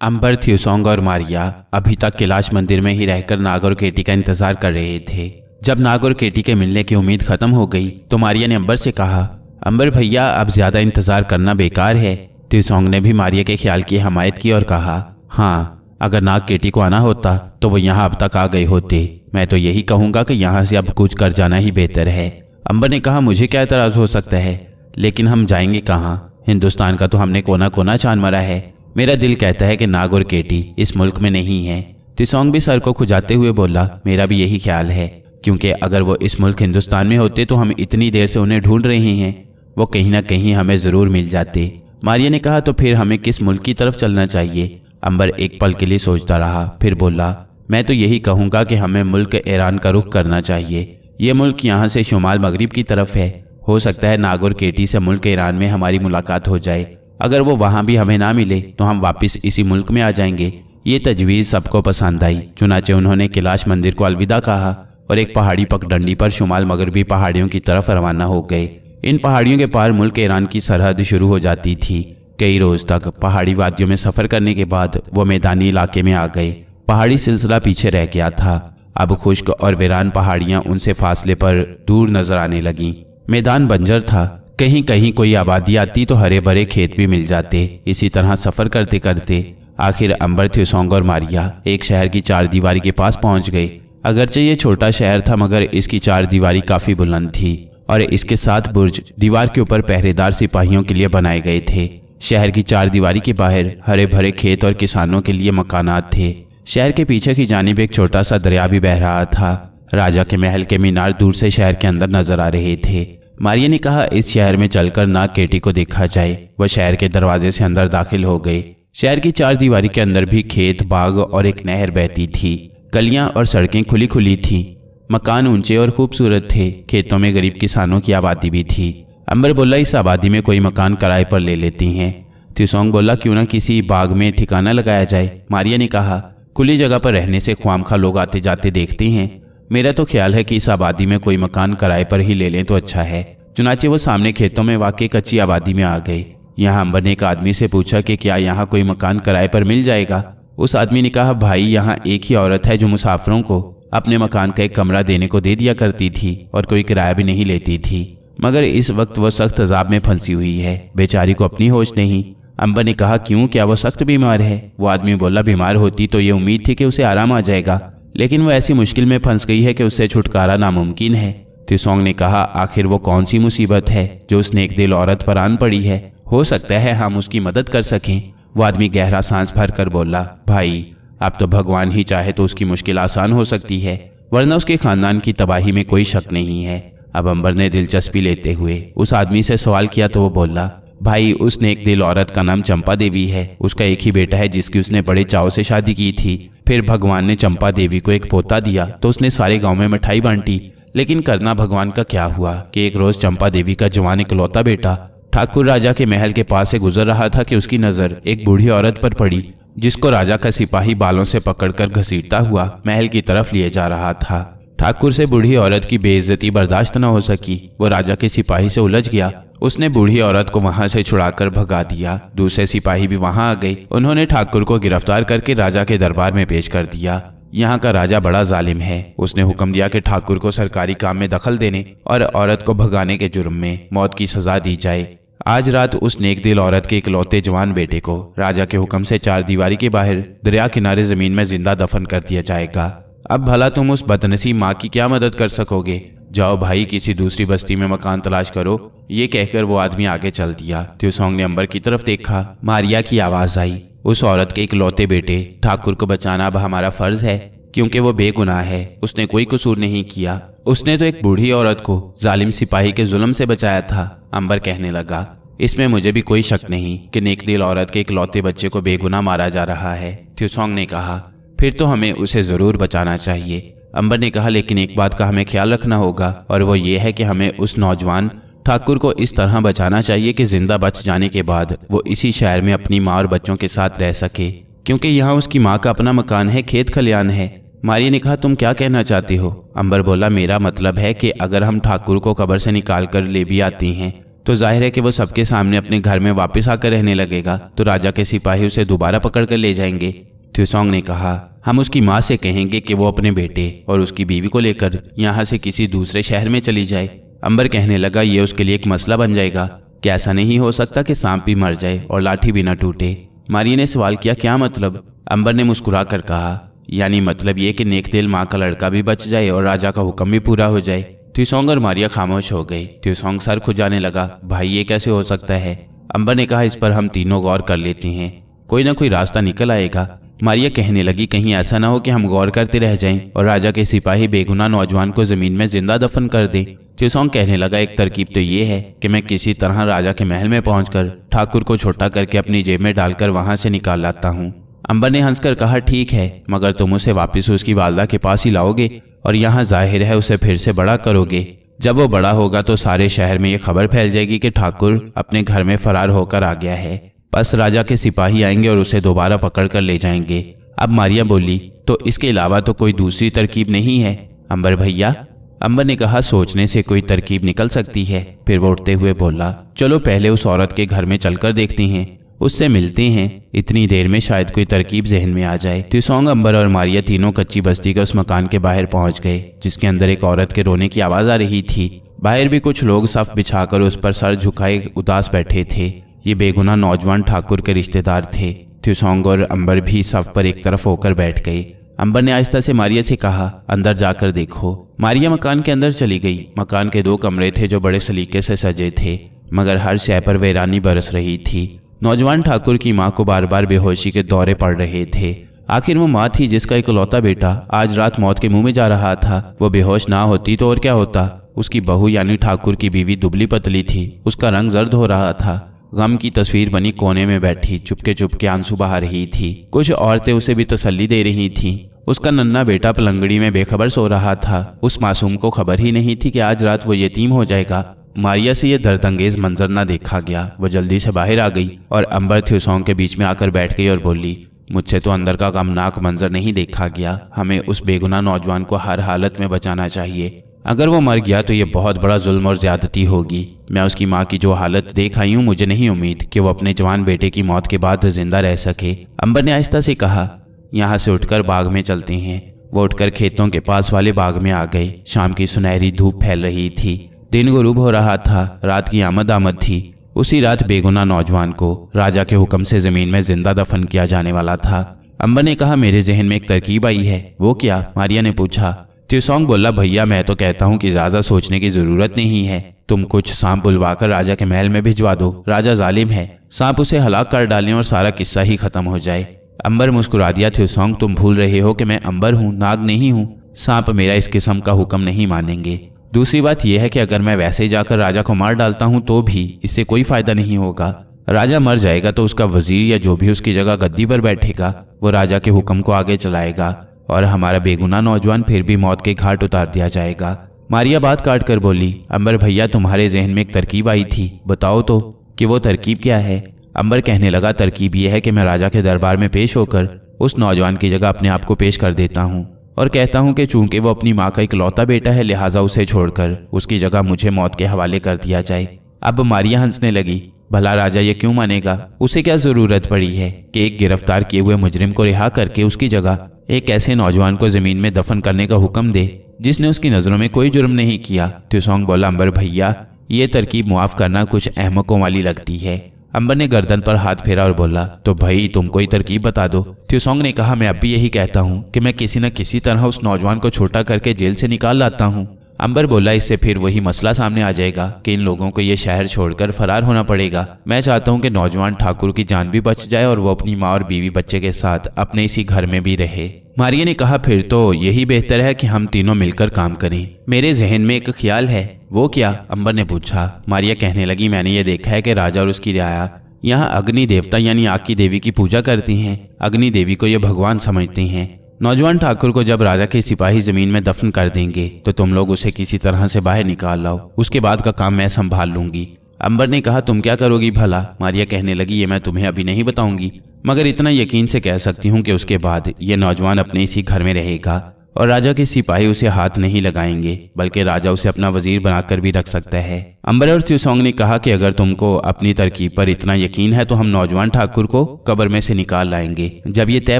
अंबर, थ्यूसोंग और मारिया अभी तक कैलाश मंदिर में ही रहकर नाग और केटी का इंतजार कर रहे थे। जब नाग और केटी के मिलने की उम्मीद खत्म हो गई तो मारिया ने अंबर से कहा, अंबर भैया अब ज्यादा इंतजार करना बेकार है। त्रिसोंग ने भी मारिया के ख्याल की हमायत की और कहा, हाँ अगर नाग केटी को आना होता तो वो यहाँ अब तक आ गए होते। मैं तो यही कहूँगा कि यहाँ से अब कुछ कर जाना ही बेहतर है। अंबर ने कहा, मुझे क्या एतराज हो सकता है, लेकिन हम जाएंगे कहाँ? हिंदुस्तान का तो हमने कोना कोना छान मारा है। मेरा दिल कहता है कि नाग और केटी इस मुल्क में नहीं है। त्रिसोंग भी सर को खुजाते हुए बोला, मेरा भी यही ख्याल है, क्योंकि अगर वो इस मुल्क हिंदुस्तान में होते तो हम इतनी देर से उन्हें ढूंढ रहे हैं, वो कहीं ना कहीं हमें ज़रूर मिल जाते। मारिया ने कहा, तो फिर हमें किस मुल्क की तरफ चलना चाहिए? अंबर एक पल के लिए सोचता रहा, फिर बोला, मैं तो यही कहूँगा कि हमें मुल्क ईरान का रुख करना चाहिए। ये मुल्क यहाँ से शुमाल मगरिब की तरफ है। हो सकता है नाग और केटी से मुल्क ईरान में हमारी मुलाकात हो जाए। अगर वो वहाँ भी हमें ना मिले तो हम वापस इसी मुल्क में आ जाएंगे। ये तजवीज़ सबको पसंद आई। चुनाचे उन्होंने कैलाश मंदिर को अलविदा कहा और एक पहाड़ी पगडंडी पर शुमाल मगरबी पहाड़ियों की तरफ रवाना हो गए। इन पहाड़ियों के पार मुल्क ईरान की सरहद शुरू हो जाती थी। कई रोज तक पहाड़ी वादियों में सफर करने के बाद वो मैदानी इलाके में आ गए। पहाड़ी सिलसिला पीछे रह गया था। अब खुश्क और वीरान पहाड़ियां उनसे फासले पर दूर नजर आने लगीं। मैदान बंजर था, कहीं कहीं कोई आबादी आती तो हरे भरे खेत भी मिल जाते। इसी तरह सफर करते करते आखिर अंबर, त्रिसोंग और मारिया एक शहर की चारदीवारी के पास पहुंच गए। अगरचे ये छोटा शहर था, मगर इसकी चारदीवारी काफी बुलंद थी और इसके 7 बुर्ज दीवार के ऊपर पहरेदार सिपाहियों के लिए बनाए गए थे। शहर की चारदीवारी के बाहर हरे भरे खेत और किसानों के लिए मकानात थे। शहर के पीछे की जानिब एक छोटा सा दरिया भी बह रहा था। राजा के महल के मीनार दूर से शहर के अंदर नजर आ रहे थे। मारिया ने कहा, इस शहर में चलकर नाग केटी को देखा जाए। वह शहर के दरवाजे से अंदर दाखिल हो गए। शहर की चारदीवारी के अंदर भी खेत, बाग और एक नहर बहती थी। गलियां और सड़कें खुली खुली थी। मकान ऊंचे और खूबसूरत थे। खेतों में गरीब किसानों की आबादी भी थी। अंबर बोला, इस आबादी में कोई मकान किराए पर ले लेती हैं। त्रिसोंग बोला, क्यों ना किसी बाग में ठिकाना लगाया जाए। मारिया ने कहा, खुली जगह पर रहने से ख्वामखा लोग आते जाते देखते हैं। मेरा तो ख्याल है कि इस आबादी में कोई मकान किराए पर ही ले लें तो अच्छा है। चुनाचे वो सामने खेतों में वाकई कच्ची आबादी में आ गए। यहाँ अंबर ने एक आदमी से पूछा कि क्या यहाँ कोई मकान किराए पर मिल जाएगा। उस आदमी ने कहा, भाई यहाँ एक ही औरत है जो मुसाफिरों को अपने मकान का एक कमरा देने को दे दिया करती थी और कोई किराया भी नहीं लेती थी, मगर इस वक्त वो सख्त अजाब में फंसी हुई है। बेचारी को अपनी होश नहीं। अंबर ने कहा, क्यों, क्या वो सख्त बीमार है? वो आदमी बोला, बीमार होती तो ये उम्मीद थी कि उसे आराम आ जाएगा, लेकिन वो ऐसी मुश्किल में फंस गई है कि उससे छुटकारा नामुमकिन है। त्रिसोंग ने कहा, आखिर वो कौन सी मुसीबत है जो उस नेकदिल औरत पर आन पड़ी है? हो सकता है हम उसकी मदद कर सकें। वो आदमी गहरा सांस भर कर बोला, भाई अब तो भगवान ही चाहे तो उसकी मुश्किल आसान हो सकती है, वरना उसके खानदान की तबाही में कोई शक नहीं है। अब अंबर ने दिलचस्पी लेते हुए उस आदमी से सवाल किया तो वो बोला, भाई उस नेक दिल औरत का नाम चंपा देवी है। उसका एक ही बेटा है जिसकी उसने बड़े चाव से शादी की थी। फिर भगवान ने चंपा देवी को एक पोता दिया तो उसने सारे गांव में मिठाई बांटी। लेकिन करना भगवान का क्या हुआ कि एक रोज चंपा देवी का जवान इकलौता बेटा ठाकुर राजा के महल के पास से गुजर रहा था कि उसकी नजर एक बूढ़ी औरत पर पड़ी, जिसको राजा का सिपाही बालों से पकड़कर घसीटता हुआ महल की तरफ लिए जा रहा था। ठाकुर से बूढ़ी औरत की बेइज्जती बर्दाश्त न हो सकी। वो राजा के सिपाही से उलझ गया। उसने बूढ़ी औरत को वहां से छुड़ाकर भगा दिया। दूसरे सिपाही भी वहां आ गए। उन्होंने ठाकुर को गिरफ्तार करके राजा के दरबार में पेश कर दिया। यहाँ का राजा बड़ा जालिम है। उसने हुक्म दिया कि ठाकुर को सरकारी काम में दखल देने और औरत को भगाने के जुर्म में मौत की सजा दी जाए। आज रात उस नेकदिल औरत के इकलौते जवान बेटे को राजा के हुक्म से चारदीवारी के बाहर दरिया किनारे जमीन में जिंदा दफन कर दिया जाएगा। अब भला तुम उस बदनसीब माँ की क्या मदद कर सकोगे? जाओ भाई, किसी दूसरी बस्ती में मकान तलाश करो। ये कहकर वो आदमी आगे चल दिया। त्रिसोंग ने अंबर की तरफ देखा। मारिया की आवाज आई, उस औरत के इकलौते बेटे ठाकुर को बचाना अब हमारा फर्ज है, क्योंकि वो बेगुनाह है। उसने कोई कसूर नहीं किया। उसने तो एक बूढ़ी औरत को जालिम सिपाही के जुल्म से बचाया था। अंबर कहने लगा, इसमें मुझे भी कोई शक नहीं कि नेकदिल औरत के इकलौते बच्चे को बेगुनाह मारा जा रहा है। त्रिसोंग ने कहा, फिर तो हमें उसे जरूर बचाना चाहिए। अंबर ने कहा, लेकिन एक बात का हमें ख्याल रखना होगा, और वो ये है कि हमें उस नौजवान ठाकुर को इस तरह बचाना चाहिए कि जिंदा बच जाने के बाद वो इसी शहर में अपनी माँ और बच्चों के साथ रह सके, क्योंकि यहाँ उसकी माँ का अपना मकान है, खेत खलियान है। मारिया ने कहा, तुम क्या कहना चाहती हो? अंबर बोला, मेरा मतलब है कि अगर हम ठाकुर को कब्र से निकाल कर ले भी आती हैं तो जाहिर है कि वो सबके सामने अपने घर में वापस आकर रहने लगेगा, तो राजा के सिपाही उसे दोबारा पकड़ कर ले जाएंगे। त्रिसोंग ने कहा, हम उसकी माँ से कहेंगे कि वो अपने बेटे और उसकी बीवी को लेकर यहाँ से किसी दूसरे शहर में चली जाए। अंबर कहने लगा ये उसके लिए एक मसला बन जाएगा कि ऐसा नहीं हो सकता कि सांप भी मर जाए और लाठी भी न टूटे। मारिया ने सवाल किया, क्या मतलब? अंबर ने मुस्कुरा कर कहा, यानी मतलब ये कि नेकदिल माँ का लड़का भी बच जाए और राजा का हुक्म भी पूरा हो जाए। त्सोंग और मारिया खामोश हो गए। त्सोंग सर खुजाने लगा, भाई ये कैसे हो सकता है? अंबर ने कहा, इस पर हम तीनों गौर कर लेते हैं, कोई ना कोई रास्ता निकल आएगा। मारिया कहने लगी, कहीं ऐसा ना हो कि हम गौर करते रह जाएं और राजा के सिपाही बेगुनाह नौजवान को जमीन में जिंदा दफन कर दे। त्सोंग कहने लगा, एक तरकीब तो ये है कि मैं किसी तरह राजा के महल में पहुंचकर ठाकुर को छोटा करके अपनी जेब में डालकर वहां से निकाल लाता हूँ। अंबर ने हंसकर कहा, ठीक है, मगर तुम उसे वापस उसकी वालदा के पास ही लाओगे और यहाँ जाहिर है उसे फिर से बड़ा करोगे। जब वो बड़ा होगा तो सारे शहर में ये खबर फैल जाएगी कि ठाकुर अपने घर में फरार होकर आ गया है। बस राजा के सिपाही आएंगे और उसे दोबारा पकड़ कर ले जाएंगे। अब मारिया बोली, तो इसके अलावा तो कोई दूसरी तरकीब नहीं है अंबर भैया? अंबर ने कहा, सोचने से कोई तरकीब निकल सकती है। फिर वो उठते हुए बोला, चलो पहले उस औरत के घर में चलकर देखते हैं, उससे मिलते हैं, इतनी देर में शायद कोई तरकीब जहन में आ जाए। त्सोंग, अंबर और मारिया तीनों कच्ची बस्ती के उस मकान के बाहर पहुंच गए जिसके अंदर एक औरत के रोने की आवाज आ रही थी। बाहर भी कुछ लोग सफ बिछाकर उस पर सर झुकाए उदास बैठे थे। ये बेगुनाह नौजवान ठाकुर के रिश्तेदार थे। त्सोंग और अंबर भी सफ पर एक तरफ होकर बैठ गए। अंबर ने आहिस्ता से मारिया से कहा, अंदर जाकर देखो। मारिया मकान के अंदर चली गई। मकान के 2 कमरे थे जो बड़े सलीके से सजे थे, मगर हर शय पर वीरानी बरस रही थी। नौजवान ठाकुर की माँ को बार बार बेहोशी के दौरे पड़ रहे थे। आखिर वो माँ थी जिसका इकलौता बेटा आज रात मौत के मुंह में जा रहा था। वो बेहोश ना होती तो और क्या होता। उसकी बहू यानी ठाकुर की बीवी दुबली पतली थी, उसका रंग जर्द हो रहा था। गम की तस्वीर बनी कोने में बैठी चुपके चुपके आंसू बहा रही थी। कुछ औरतें उसे भी तसल्ली दे रही थीं। उसका नन्हा बेटा पलंगड़ी में बेखबर सो रहा था। उस मासूम को खबर ही नहीं थी कि आज रात वो यतीम हो जाएगा। मारिया से यह दर्दअंगेज मंजर न देखा गया। वो जल्दी से बाहर आ गई और अंबर त्सोंग के बीच में आकर बैठ गई और बोली, मुझसे तो अंदर का गमनाक मंजर नहीं देखा गया। हमें उस बेगुनाह नौजवान को हर हालत में बचाना चाहिए। अगर वो मर गया तो ये बहुत बड़ा जुल्म और ज्यादती होगी। मैं उसकी माँ की जो हालत देख आई हूँ, मुझे नहीं उम्मीद कि वो अपने जवान बेटे की मौत के बाद जिंदा रह सके। अंबर ने आहिस्ता से कहा, यहाँ से उठकर बाग में चलते हैं। वो उठकर खेतों के पास वाले बाग में आ गए। शाम की सुनहरी धूप फैल रही थी। दिन गुरूब हो रहा था। रात की आमद थी। उसी रात बेगुनाह नौजवान को राजा के हुक्म से जमीन में जिंदा दफन किया जाने वाला था। अंबर ने कहा, मेरे जहन में एक तरकीब आई है। वो क्या? मारिया ने पूछा। त्सोंग बोला, भैया मैं तो कहता हूँ कि ज्यादा सोचने की जरूरत नहीं है। तुम कुछ सांप बुलवाकर राजा के महल में भिजवा दो। राजा जालिम है, सांप उसे हलाक कर डालें और सारा किस्सा ही खत्म हो जाए। अंबर मुस्कुरा दिया। त्सोंग, तुम भूल रहे हो कि मैं अंबर हूँ, नाग नहीं हूँ। सांप मेरा इस किस्म का हुक्म नहीं मानेंगे। दूसरी बात यह है कि अगर मैं वैसे ही जाकर राजा को मार डालता हूँ तो भी इससे कोई फायदा नहीं होगा। राजा मर जाएगा तो उसका वजीर या जो भी उसकी जगह गद्दी पर बैठेगा वो राजा के हुक्म को आगे चलाएगा और हमारा बेगुनाह नौजवान फिर भी मौत के घाट उतार दिया जाएगा। मारिया बात काट कर बोली, अंबर भैया तुम्हारे जहन में एक तरकीब आई थी, बताओ तो कि वो तरकीब क्या है? अंबर कहने लगा, तरकीब यह है कि मैं राजा के दरबार में पेश होकर उस नौजवान की जगह अपने आप को पेश कर देता हूँ और कहता हूँ कि चूंकि वो अपनी माँ का इकलौता बेटा है, लिहाजा उसे छोड़कर उसकी जगह मुझे मौत के हवाले कर दिया जाए। अब मारिया हंसने लगी। भला राजा ये क्यों मानेगा? उसे क्या जरूरत पड़ी है कि एक गिरफ्तार किए हुए मुजरिम को रिहा करके उसकी जगह एक ऐसे नौजवान को जमीन में दफन करने का हुक्म दे जिसने उसकी नजरों में कोई जुर्म नहीं किया। त्सोंग बोला, अंबर भैया ये तरकीब मुआफ करना कुछ अहमकों वाली लगती है। अंबर ने गर्दन पर हाथ फेरा और बोला, तो भाई तुम कोई तरकीब बता दो। त्सोंग ने कहा, मैं अब भी यही कहता हूँ कि मैं किसी न किसी तरह उस नौजवान को छोटा करके जेल से निकाल लाता हूँ। अंबर बोला, इससे फिर वही मसला सामने आ जाएगा कि इन लोगों को ये शहर छोड़कर फरार होना पड़ेगा। मैं चाहता हूँ कि नौजवान ठाकुर की जान भी बच जाए और वो अपनी माँ और बीवी बच्चे के साथ अपने इसी घर में भी रहे। मारिया ने कहा, फिर तो यही बेहतर है कि हम तीनों मिलकर काम करें। मेरे जहन में एक ख्याल है। वो क्या? अंबर ने पूछा। मारिया कहने लगी, मैंने ये देखा है कि राजा और उसकी रियाया यहाँ अग्नि देवता यानी आग की देवी की पूजा करती हैं। अग्नि देवी को ये भगवान समझते हैं। नौजवान ठाकुर को जब राजा के सिपाही जमीन में दफन कर देंगे तो तुम लोग उसे किसी तरह से बाहर निकाल लाओ। उसके बाद का काम मैं संभाल लूंगी। अंबर ने कहा, तुम क्या करोगी भला? मारिया कहने लगी, ये मैं तुम्हें अभी नहीं बताऊंगी, मगर इतना यकीन से कह सकती हूँ कि उसके बाद ये नौजवान अपने इसी घर में रहेगा और राजा के सिपाही उसे हाथ नहीं लगाएंगे, बल्कि राजा उसे अपना वजीर बनाकर भी रख सकता है। अंबर और त्सोंग ने कहा कि अगर तुमको अपनी तरकीब पर इतना यकीन है तो हम नौजवान ठाकुर को कब्र में से निकाल लाएंगे। जब ये तय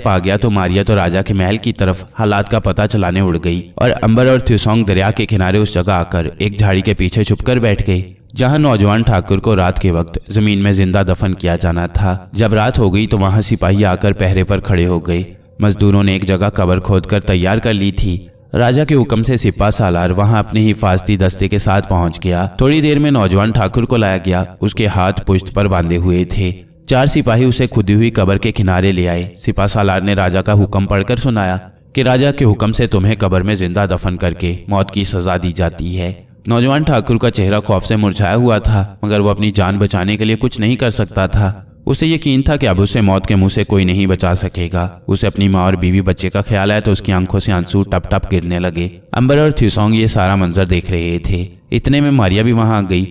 पा गया तो मारिया तो राजा के महल की तरफ हालात का पता चलाने उड़ गई और अंबर और त्सोंग दरिया के किनारे उस जगह आकर एक झाड़ी के पीछे छुपकर बैठ गए जहां नौजवान ठाकुर को रात के वक्त जमीन में जिंदा दफन किया जाना था। जब रात हो गई तो वहां सिपाही आकर पहरे पर खड़े हो गए। मजदूरों ने एक जगह कब्र खोदकर तैयार कर ली थी। राजा के हुक्म से सिपा सालार वहां अपने हिफाजती दस्ते के साथ पहुंच गया। थोड़ी देर में नौजवान ठाकुर को लाया गया। उसके हाथ पुश्त पर बांधे हुए थे। 4 सिपाही उसे खुदी हुई कब्र के किनारे ले आए। सिपा सालार ने राजा का हुक्म पढ़कर सुनाया कि राजा के हुक्म से तुम्हें कब्र में जिंदा दफन करके मौत की सजा दी जाती है। नौजवान ठाकुर का चेहरा खौफ से मुरझाया हुआ था, मगर वो अपनी जान बचाने के लिए कुछ नहीं कर सकता था। उसे यकीन था कि अब उसे मौत के मुंह से कोई नहीं बचा सकेगा। उसे अपनी माँ और बीवी बच्चे का ख्याल आया तो उसकी आंखों से आंसू टप टप गिरने लगे। अंबर और त्सोंग ये सारा मंजर देख रहे थे। इतने में मारिया भी वहां आ गई।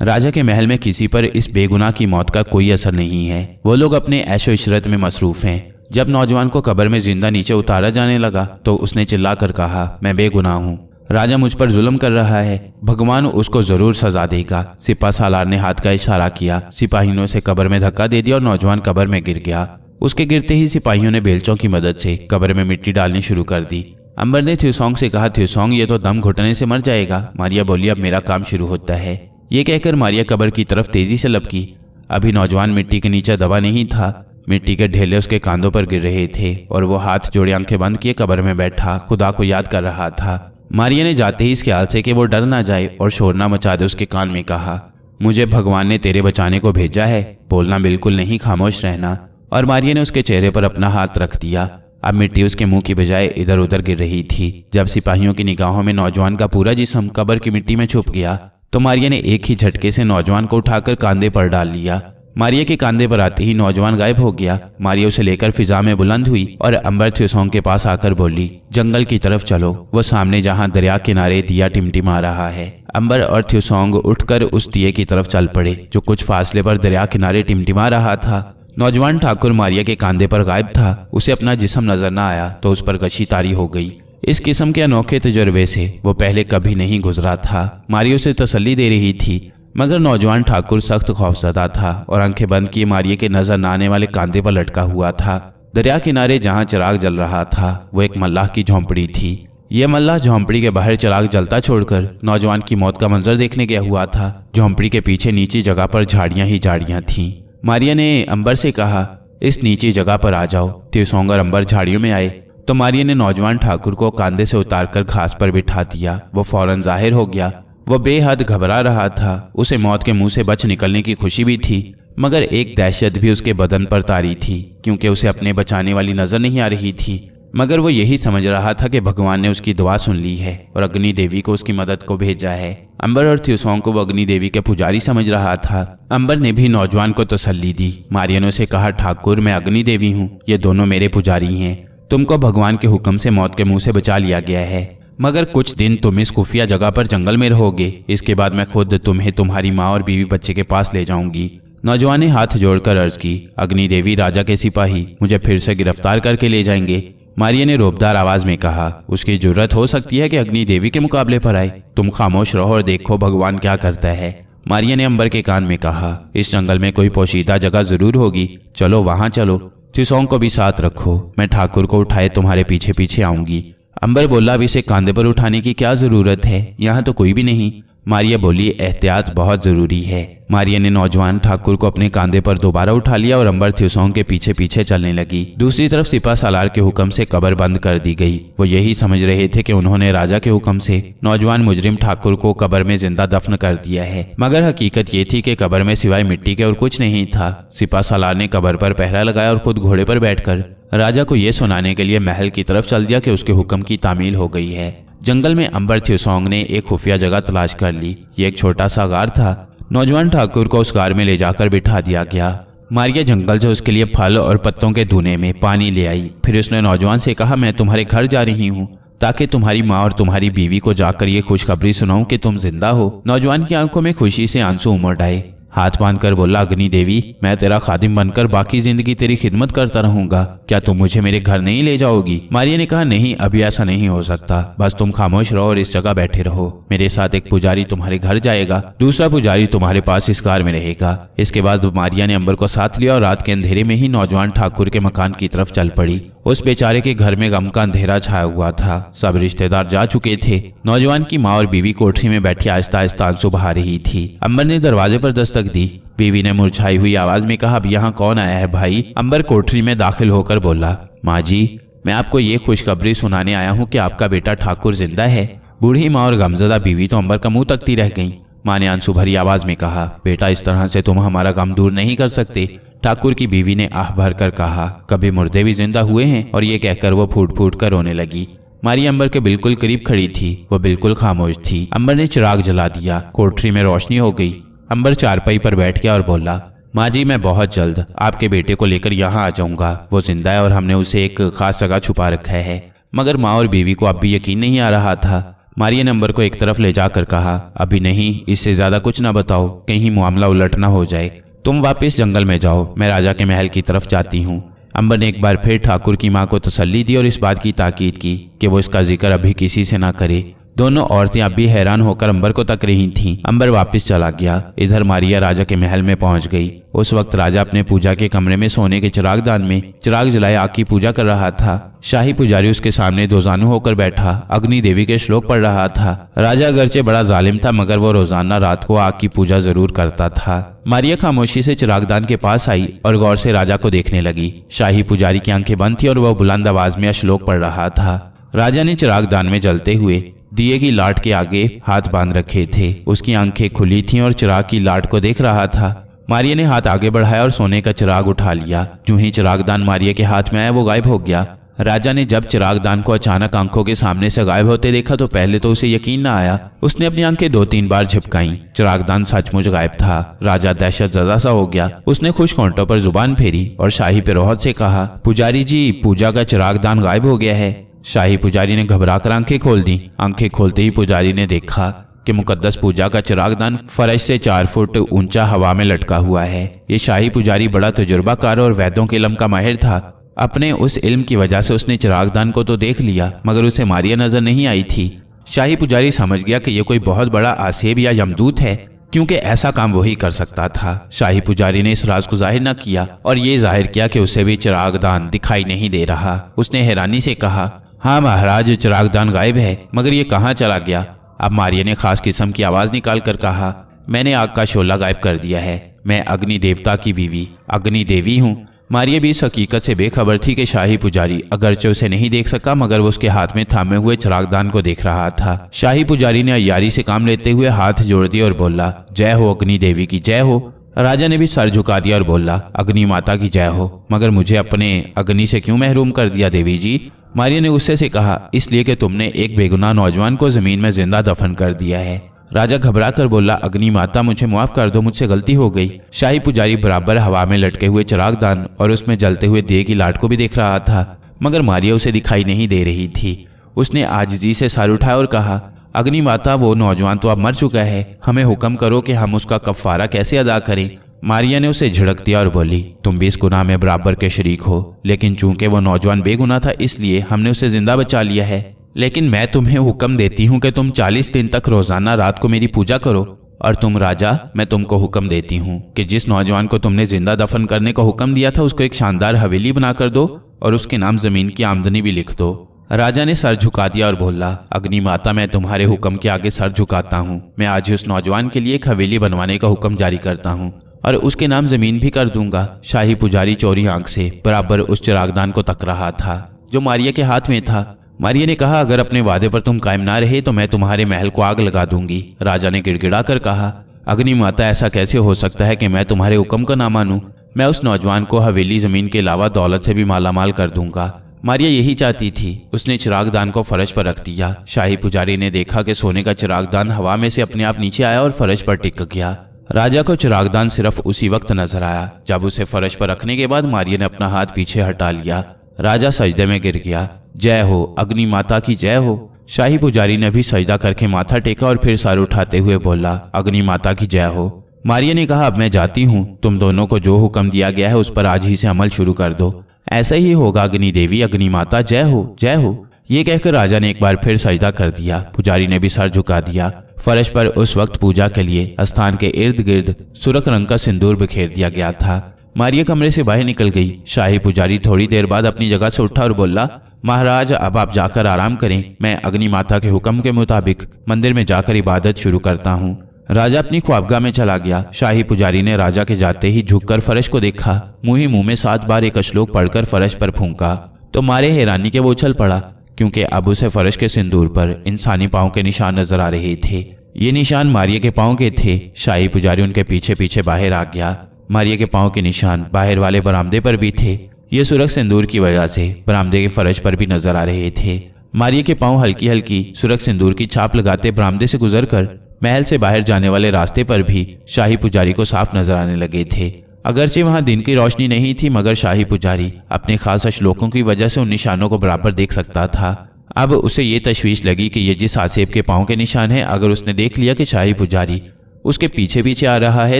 राजा के महल में किसी पर इस बेगुनाह की मौत का कोई असर नहीं है। वो लोग अपने ऐशो इशरत में मसरूफ हैं। जब नौजवान को कब्र में जिंदा नीचे उतारा जाने लगा तो उसने चिल्लाकर कहा, मैं बेगुनाह हूँ। राजा मुझ पर जुल्म कर रहा है, भगवान उसको जरूर सजा देगा। सिपा सालार ने हाथ का इशारा किया। सिपाहियों ने उसे कब्र में धक्का दे दिया और नौजवान कब्र में गिर गया। उसके गिरते ही सिपाहियों ने बेलचों की मदद से कब्र में मिट्टी डालनी शुरू कर दी। अंबर ने त्सोंग से कहा, त्सोंग ये तो दम घुटने से मर जाएगा। मारिया बोली, अब मेरा काम शुरू होता है। ये कहकर मारिया कब्र की तरफ तेजी से लपकी। अभी नौजवान मिट्टी के नीचे दबा नहीं था। मिट्टी के ढेले उसके कांधों पर गिर रहे थे और वो हाथ जोड़े आंखें बंद किए कब्र में बैठा खुदा को याद कर रहा था। मारिया ने जाते ही इस ख्याल से कि वो डर ना जाए और शोर ना मचा दे उसके कान में कहा, मुझे भगवान ने तेरे बचाने को भेजा है, बोलना बिल्कुल नहीं, खामोश रहना। और मारिया ने उसके चेहरे पर अपना हाथ रख दिया। अब मिट्टी उसके मुंह की बजाय इधर उधर गिर रही थी। जब सिपाहियों की निगाहों में नौजवान का पूरा जिस्म कब्र की मिट्टी में छुप गया तो मारिया ने एक ही झटके से नौजवान को उठाकर कांधे पर डाल लिया। मारिया के कांधे पर आते ही नौजवान गायब हो गया। मारिया उसे लेकर फिजा में बुलंद हुई और अंबर त्सोंग के पास आकर बोली, जंगल की तरफ चलो, वो सामने जहां दरिया किनारे दिया टिमटिमा रहा है। अंबर और त्सोंग उठकर उस दिए की तरफ चल पड़े जो कुछ फासले पर दरिया किनारे टिमटिमा रहा था। नौजवान ठाकुर मारिया के कांधे पर गायब था। उसे अपना जिस्म नजर न आया तो उस पर गशी तारी हो गई। इस किस्म के अनोखे तजुर्बे से वो पहले कभी नहीं गुजरा था। मारिया उसे तसल्ली दे रही थी, मगर नौजवान ठाकुर सख्त खौफजदा था और आंखें बंद किए मारिया के नजर न आने वाले कांधे पर लटका हुआ था। दरिया किनारे जहां चिराग जल रहा था वो एक मल्लाह की झोंपड़ी थी। यह मल्लाह झोंपड़ी के बाहर चिराग जलता छोड़कर नौजवान की मौत का मंजर देखने गया हुआ था। झोंपड़ी के पीछे नीची जगह पर झाड़ियां ही झाड़ियां थीं। मारिया ने अंबर से कहा, इस नीची जगह पर आ जाओ। त्सोंग और अंबर झाड़ियों में आए तो मारिया ने नौजवान ठाकुर को कांधे से उतारकर घास पर बिठा दिया। वो फौरन जाहिर हो गया। वो बेहद घबरा रहा था। उसे मौत के मुंह से बच निकलने की खुशी भी थी, मगर एक दहशत भी उसके बदन पर तारी थी, क्योंकि उसे अपने बचाने वाली नजर नहीं आ रही थी। मगर वो यही समझ रहा था कि भगवान ने उसकी दुआ सुन ली है और अग्नि देवी को उसकी मदद को भेजा है। अंबर और त्सोंग को वो अग्नि देवी के पुजारी समझ रहा था। अंबर ने भी नौजवान को तसल्ली दी। मारिया ने उसे कहा, ठाकुर मैं अग्नि देवी हूँ, ये दोनों मेरे पुजारी हैं। तुमको भगवान के हुक्म से मौत के मुंह से बचा लिया गया है, मगर कुछ दिन तुम इस खुफिया जगह पर जंगल में रहोगे। इसके बाद मैं खुद तुम्हें तुम्हारी माँ और बीवी बच्चे के पास ले जाऊंगी। नौजवान ने हाथ जोड़कर अर्ज की, अग्नि देवी, राजा के सिपाही मुझे फिर से गिरफ्तार करके ले जाएंगे। मारिया ने रोबदार आवाज में कहा, उसकी जरूरत हो सकती है कि अग्नि देवी के मुकाबले पर आए। तुम खामोश रहो और देखो भगवान क्या करता है। मारिया ने अंबर के कान में कहा, इस जंगल में कोई पोशीदा जगह जरूर होगी, चलो वहां चलो। त्सोंग को भी साथ रखो, मैं ठाकुर को उठाए तुम्हारे पीछे पीछे आऊंगी। अंबर बोला, अब इसे कांधे पर उठाने की क्या जरूरत है, यहाँ तो कोई भी नहीं। मारिया बोली, एहतियात बहुत जरूरी है। मारिया ने नौजवान ठाकुर को अपने कांधे पर दोबारा उठा लिया और अंबर त्सोंग के पीछे पीछे चलने लगी। दूसरी तरफ सिपा सालार के हुक्म से कब्र बंद कर दी गई। वो यही समझ रहे थे कि उन्होंने राजा के हुक्म से नौजवान मुजरिम ठाकुर को कब्र में जिंदा दफन कर दिया है, मगर हकीकत ये थी कि कब्र में सिवाय मिट्टी के और कुछ नहीं था। सिपा सालार ने कब्र पर पहरा लगाया और खुद घोड़े पर बैठकर राजा को यह सुनाने के लिए महल की तरफ चल दिया कि उसके हुक्म की तामील हो गई है। जंगल में अंबर त्सोंग ने एक खुफिया जगह तलाश कर ली। ये एक छोटा सा गार था। नौजवान ठाकुर को उस गार में ले जाकर बिठा दिया गया। मारिया जंगल से उसके लिए फल और पत्तों के धुने में पानी ले आई। फिर उसने नौजवान से कहा, मैं तुम्हारे घर जा रही हूँ ताकि तुम्हारी माँ और तुम्हारी बीवी को जाकर ये खुशखबरी सुनाऊं कि तुम जिंदा हो। नौजवान की आंखों में खुशी से आंसू उमड़ आए। हाथ बांधकर बोला, अग्नि देवी, मैं तेरा खादिम बनकर बाकी जिंदगी तेरी खिदमत करता रहूंगा। क्या तुम मुझे मेरे घर नहीं ले जाओगी? मारिया ने कहा, नहीं, अभी ऐसा नहीं हो सकता। बस तुम खामोश रहो और इस जगह बैठे रहो। मेरे साथ एक पुजारी तुम्हारे घर जाएगा, दूसरा पुजारी तुम्हारे पास इस कार में रहेगा। इसके बाद मारिया ने अंबर को साथ लिया और रात के अंधेरे में ही नौजवान ठाकुर के मकान की तरफ चल पड़ी। उस बेचारे के घर में गम का अंधेरा छाया हुआ था। सब रिश्तेदार जा चुके थे। नौजवान की माँ और बीवी कोठरी में बैठी आहिस्ता आहिस्ता आंसू बहा रही थी। अंबर ने दरवाजे पर दस्तक दी। बीवी ने मुरझाई हुई आवाज में कहा, अब यहाँ कौन आया है भाई? अंबर कोठरी में दाखिल होकर बोला, माँ जी, मैं आपको ये खुशखबरी सुनाने आया हूँ कि आपका बेटा ठाकुर जिंदा है। बूढ़ी माँ और गमजदा बीवी तो अंबर का मुंह तकती रह गईं। माँ ने आंसू भरी आवाज में कहा, बेटा, इस तरह से तुम हमारा गम दूर नहीं कर सकते। ठाकुर की बीवी ने आह भर कर कहा, कभी मुर्दे भी जिंदा हुए हैं? और ये कहकर वो फूट फूट कर रोने लगी। मारिया अंबर के बिल्कुल करीब खड़ी थी। वो बिल्कुल खामोश थी। अंबर ने चिराग जला दिया। कोठरी में रोशनी हो गई। अंबर चारपाई पर बैठ गया और बोला, माँ जी, मैं बहुत जल्द आपके बेटे को लेकर यहाँ आ जाऊंगा। वो जिंदा है और हमने उसे एक खास जगह छुपा रखा है। मगर माँ और बीवी को अब भी यकीन नहीं आ रहा था। मारिया ने अंबर को एक तरफ ले जाकर कहा, अभी नहीं, इससे ज्यादा कुछ ना बताओ, कहीं मामला उलट ना हो जाए। तुम वापस जंगल में जाओ, मैं राजा के महल की तरफ जाती हूँ। अंबर ने एक बार फिर ठाकुर की माँ को तसल्ली दी और इस बात की ताकीद की कि वो इसका जिक्र अभी किसी से ना करे। दोनों औरतें अब भी हैरान होकर अंबर को तक रही थीं। अंबर वापस चला गया। इधर मारिया राजा के महल में पहुंच गई। उस वक्त राजा अपने पूजा के कमरे में सोने के चिरागदान में चिराग जलाए आग की पूजा कर रहा था। शाही पुजारी उसके सामने दोजानू होकर बैठा अग्नि देवी के श्लोक पढ़ रहा था। राजा अगरचे बड़ा जालिम था, मगर वो रोजाना रात को आग की पूजा जरूर करता था। मारिया खामोशी से चिरागदान के पास आई और गौर से राजा को देखने लगी। शाही पुजारी की आंखें बंद थी और वह बुलंद आवाज में श्लोक पढ़ रहा था। राजा ने चिरागदान में जलते हुए दिए की लाट के आगे हाथ बांध रखे थे। उसकी आंखें खुली थीं और चिराग की लाट को देख रहा था। मारिया ने हाथ आगे बढ़ाया और सोने का चिराग उठा लिया। जो ही चिरागदान मारिया के हाथ में आया वो गायब हो गया। राजा ने जब चिरागदान को अचानक आंखों के सामने से गायब होते देखा तो पहले तो उसे यकीन न आया। उसने अपनी आंखें 2-3 बार झपकाईं। चिरागदान सचमुच गायब था। राजा दहशत ज़दा सा हो गया। उसने खुश होंठों पर जुबान फेरी और शाही पिरोहत से कहा, पुजारी जी, पूजा का चिरागदान गायब हो गया है। शाही पुजारी ने घबराकर आंखें खोल दी। आंखें खोलते ही पुजारी ने देखा कि मुकद्दस पूजा का चिरागदान फर्श से 4 फुट ऊंचा हवा में लटका हुआ है। ये शाही पुजारी बड़ा तजुर्बाकार और वैद्यों के इल्म का माहिर था। अपने उस इल्म की वजह से उसने चिरागदान को तो देख लिया, मगर उसे मारिया नजर नहीं आई थी। शाही पुजारी समझ गया कि यह कोई बहुत बड़ा आसेब या यमदूत है, क्योंकि ऐसा काम वही कर सकता था। शाही पुजारी ने इस राज को जाहिर न किया और ये जाहिर किया कि उसे भी चिरागदान दिखाई नहीं दे रहा। उसने हैरानी से कहा, हाँ महाराज, चिरागदान गायब है, मगर ये कहाँ चला गया? अब मारिया ने खास किस्म की आवाज निकाल कर कहा, मैंने आग का शोला गायब कर दिया है। मैं अग्नि देवता की बीवी अग्नि देवी हूँ। मारिया भी इस हकीकत से बेखबर थी कि शाही पुजारी अगरचे उसे नहीं देख सका, मगर वो उसके हाथ में थामे हुए चिरागदान को देख रहा था। शाही पुजारी ने अय्यारी से काम लेते हुए हाथ जोड़ दिए और बोला, जय हो अग्नि देवी की जय हो। राजा ने भी सर झुका दिया और बोला, अग्नि माता की जय हो। मगर मुझे अपने अग्नि से क्यों महरूम कर दिया देवी जी? मारिया ने गुस्से से कहा, इसलिए कि तुमने एक बेगुनाह नौजवान को जमीन में जिंदा दफन कर दिया है। राजा घबरा कर बोला, अग्नि माता, मुझे माफ कर दो, मुझसे गलती हो गई। शाही पुजारी बराबर हवा में लटके हुए चिरागदान और उसमें जलते हुए दिए की लाट को भी देख रहा था, मगर मारिया उसे दिखाई नहीं दे रही थी। उसने आजिजी से सर उठाया और कहा, अग्नि माता, वो नौजवान तो अब मर चुका है, हमें हुक्म करो कि हम उसका कफ़ारा कैसे अदा करें। मारिया ने उसे झिड़क दिया और बोली, तुम भी इस गुनाह में बराबर के शरीक हो, लेकिन चूंकि वो नौजवान बेगुनाह था इसलिए हमने उसे जिंदा बचा लिया है। लेकिन मैं तुम्हें हुक्म देती हूँ कि तुम 40 दिन तक रोजाना रात को मेरी पूजा करो। और तुम राजा, मैं तुमको हुक्म देती हूँ कि जिस नौजवान को तुमने जिंदा दफन करने का हुक्म दिया था उसको एक शानदार हवेली बना कर दो और उसके नाम जमीन की आमदनी भी लिख दो। राजा ने सर झुका दिया और बोला, अग्नि माता, मैं तुम्हारे हुक्म के आगे सर झुकाता हूँ। मैं आज ही उस नौजवान के लिए एक हवेली बनवाने का हुक्म जारी करता हूँ और उसके नाम जमीन भी कर दूंगा। शाही पुजारी चौरी आंख से बराबर उस चिरागदान को तक रहा था जो मारिया के हाथ में था। मारिया ने कहा, अगर अपने वादे पर तुम कायम ना रहे तो मैं तुम्हारे महल को आग लगा दूंगी। राजा ने गिड़गिड़ा कर कहा, अग्नि माता, ऐसा कैसे हो सकता है कि मैं तुम्हारे हुक्म का ना मानूं? मैं उस नौजवान को हवेली जमीन के अलावा दौलत से भी मालामाल कर दूंगा। मारिया यही चाहती थी। उसने चिरागदान को फर्श पर रख दिया। शाही पुजारी ने देखा कि सोने का चिरागदान हवा में से अपने आप नीचे आया और फर्श पर टिक गया। राजा को चिरागदान सिर्फ उसी वक्त नजर आया जब उसे फर्श पर रखने के बाद मारिया ने अपना हाथ पीछे हटा लिया। राजा सजदे में गिर गया। जय हो अग्नि माता की जय हो। शाही पुजारी ने भी सजदा करके माथा टेका और फिर सर उठाते हुए बोला, अग्नि माता की जय हो। मारिया ने कहा, अब मैं जाती हूँ, तुम दोनों को जो हुक्म दिया गया है उस पर आज ही से अमल शुरू कर दो। ऐसा ही होगा अग्नि देवी, अग्नि माता, जय हो जय हो। ये कहकर राजा ने एक बार फिर सजदा कर दिया। पुजारी ने भी सर झुका दिया। फर्श पर उस वक्त पूजा के लिए स्थान के इर्द गिर्द सुर्ख रंग का सिंदूर बिखेर दिया गया था। मारिया कमरे से बाहर निकल गई। शाही पुजारी थोड़ी देर बाद अपनी जगह से उठा और बोला, महाराज अब आप जाकर आराम करें, मैं अग्नि माता के हुक्म के मुताबिक मंदिर में जाकर इबादत शुरू करता हूँ। राजा अपनी ख्वाबगाह में चला गया। शाही पुजारी ने राजा के जाते ही झुककर फर्श को देखा। मुंह ही मुंह में 7 बार एक श्लोक पढ़कर फर्श पर फूंका तो मारे हैरानी के वो उछल पड़ा, क्योंकि अब उसे फर्श के सिंदूर पर इंसानी पांव के निशान नजर आ रहे थे। ये निशान मारिया के पांव के थे। शाही पुजारी उनके पीछे पीछे बाहर आ गया। मारिया के पांव के निशान बाहर वाले बरामदे पर भी थे। ये सुर्ख सिंदूर की वजह से बरामदे के फर्श पर भी नजर आ रहे थे। मारिया के पांव हल्की हल्की सुर्ख सिंदूर की छाप लगाते बरामदे से गुजरकर महल से बाहर जाने वाले रास्ते पर भी शाही पुजारी को साफ नजर आने लगे थे। अगरचे वहां दिन की रोशनी नहीं थी, मगर शाही पुजारी अपने खास श्लोकों की वजह से उन निशानों को बराबर देख सकता था। अब उसे ये तशवीश लगी कि ये जिस आसेब के पांव के निशान है, अगर उसने देख लिया कि शाही पुजारी उसके पीछे पीछे आ रहा है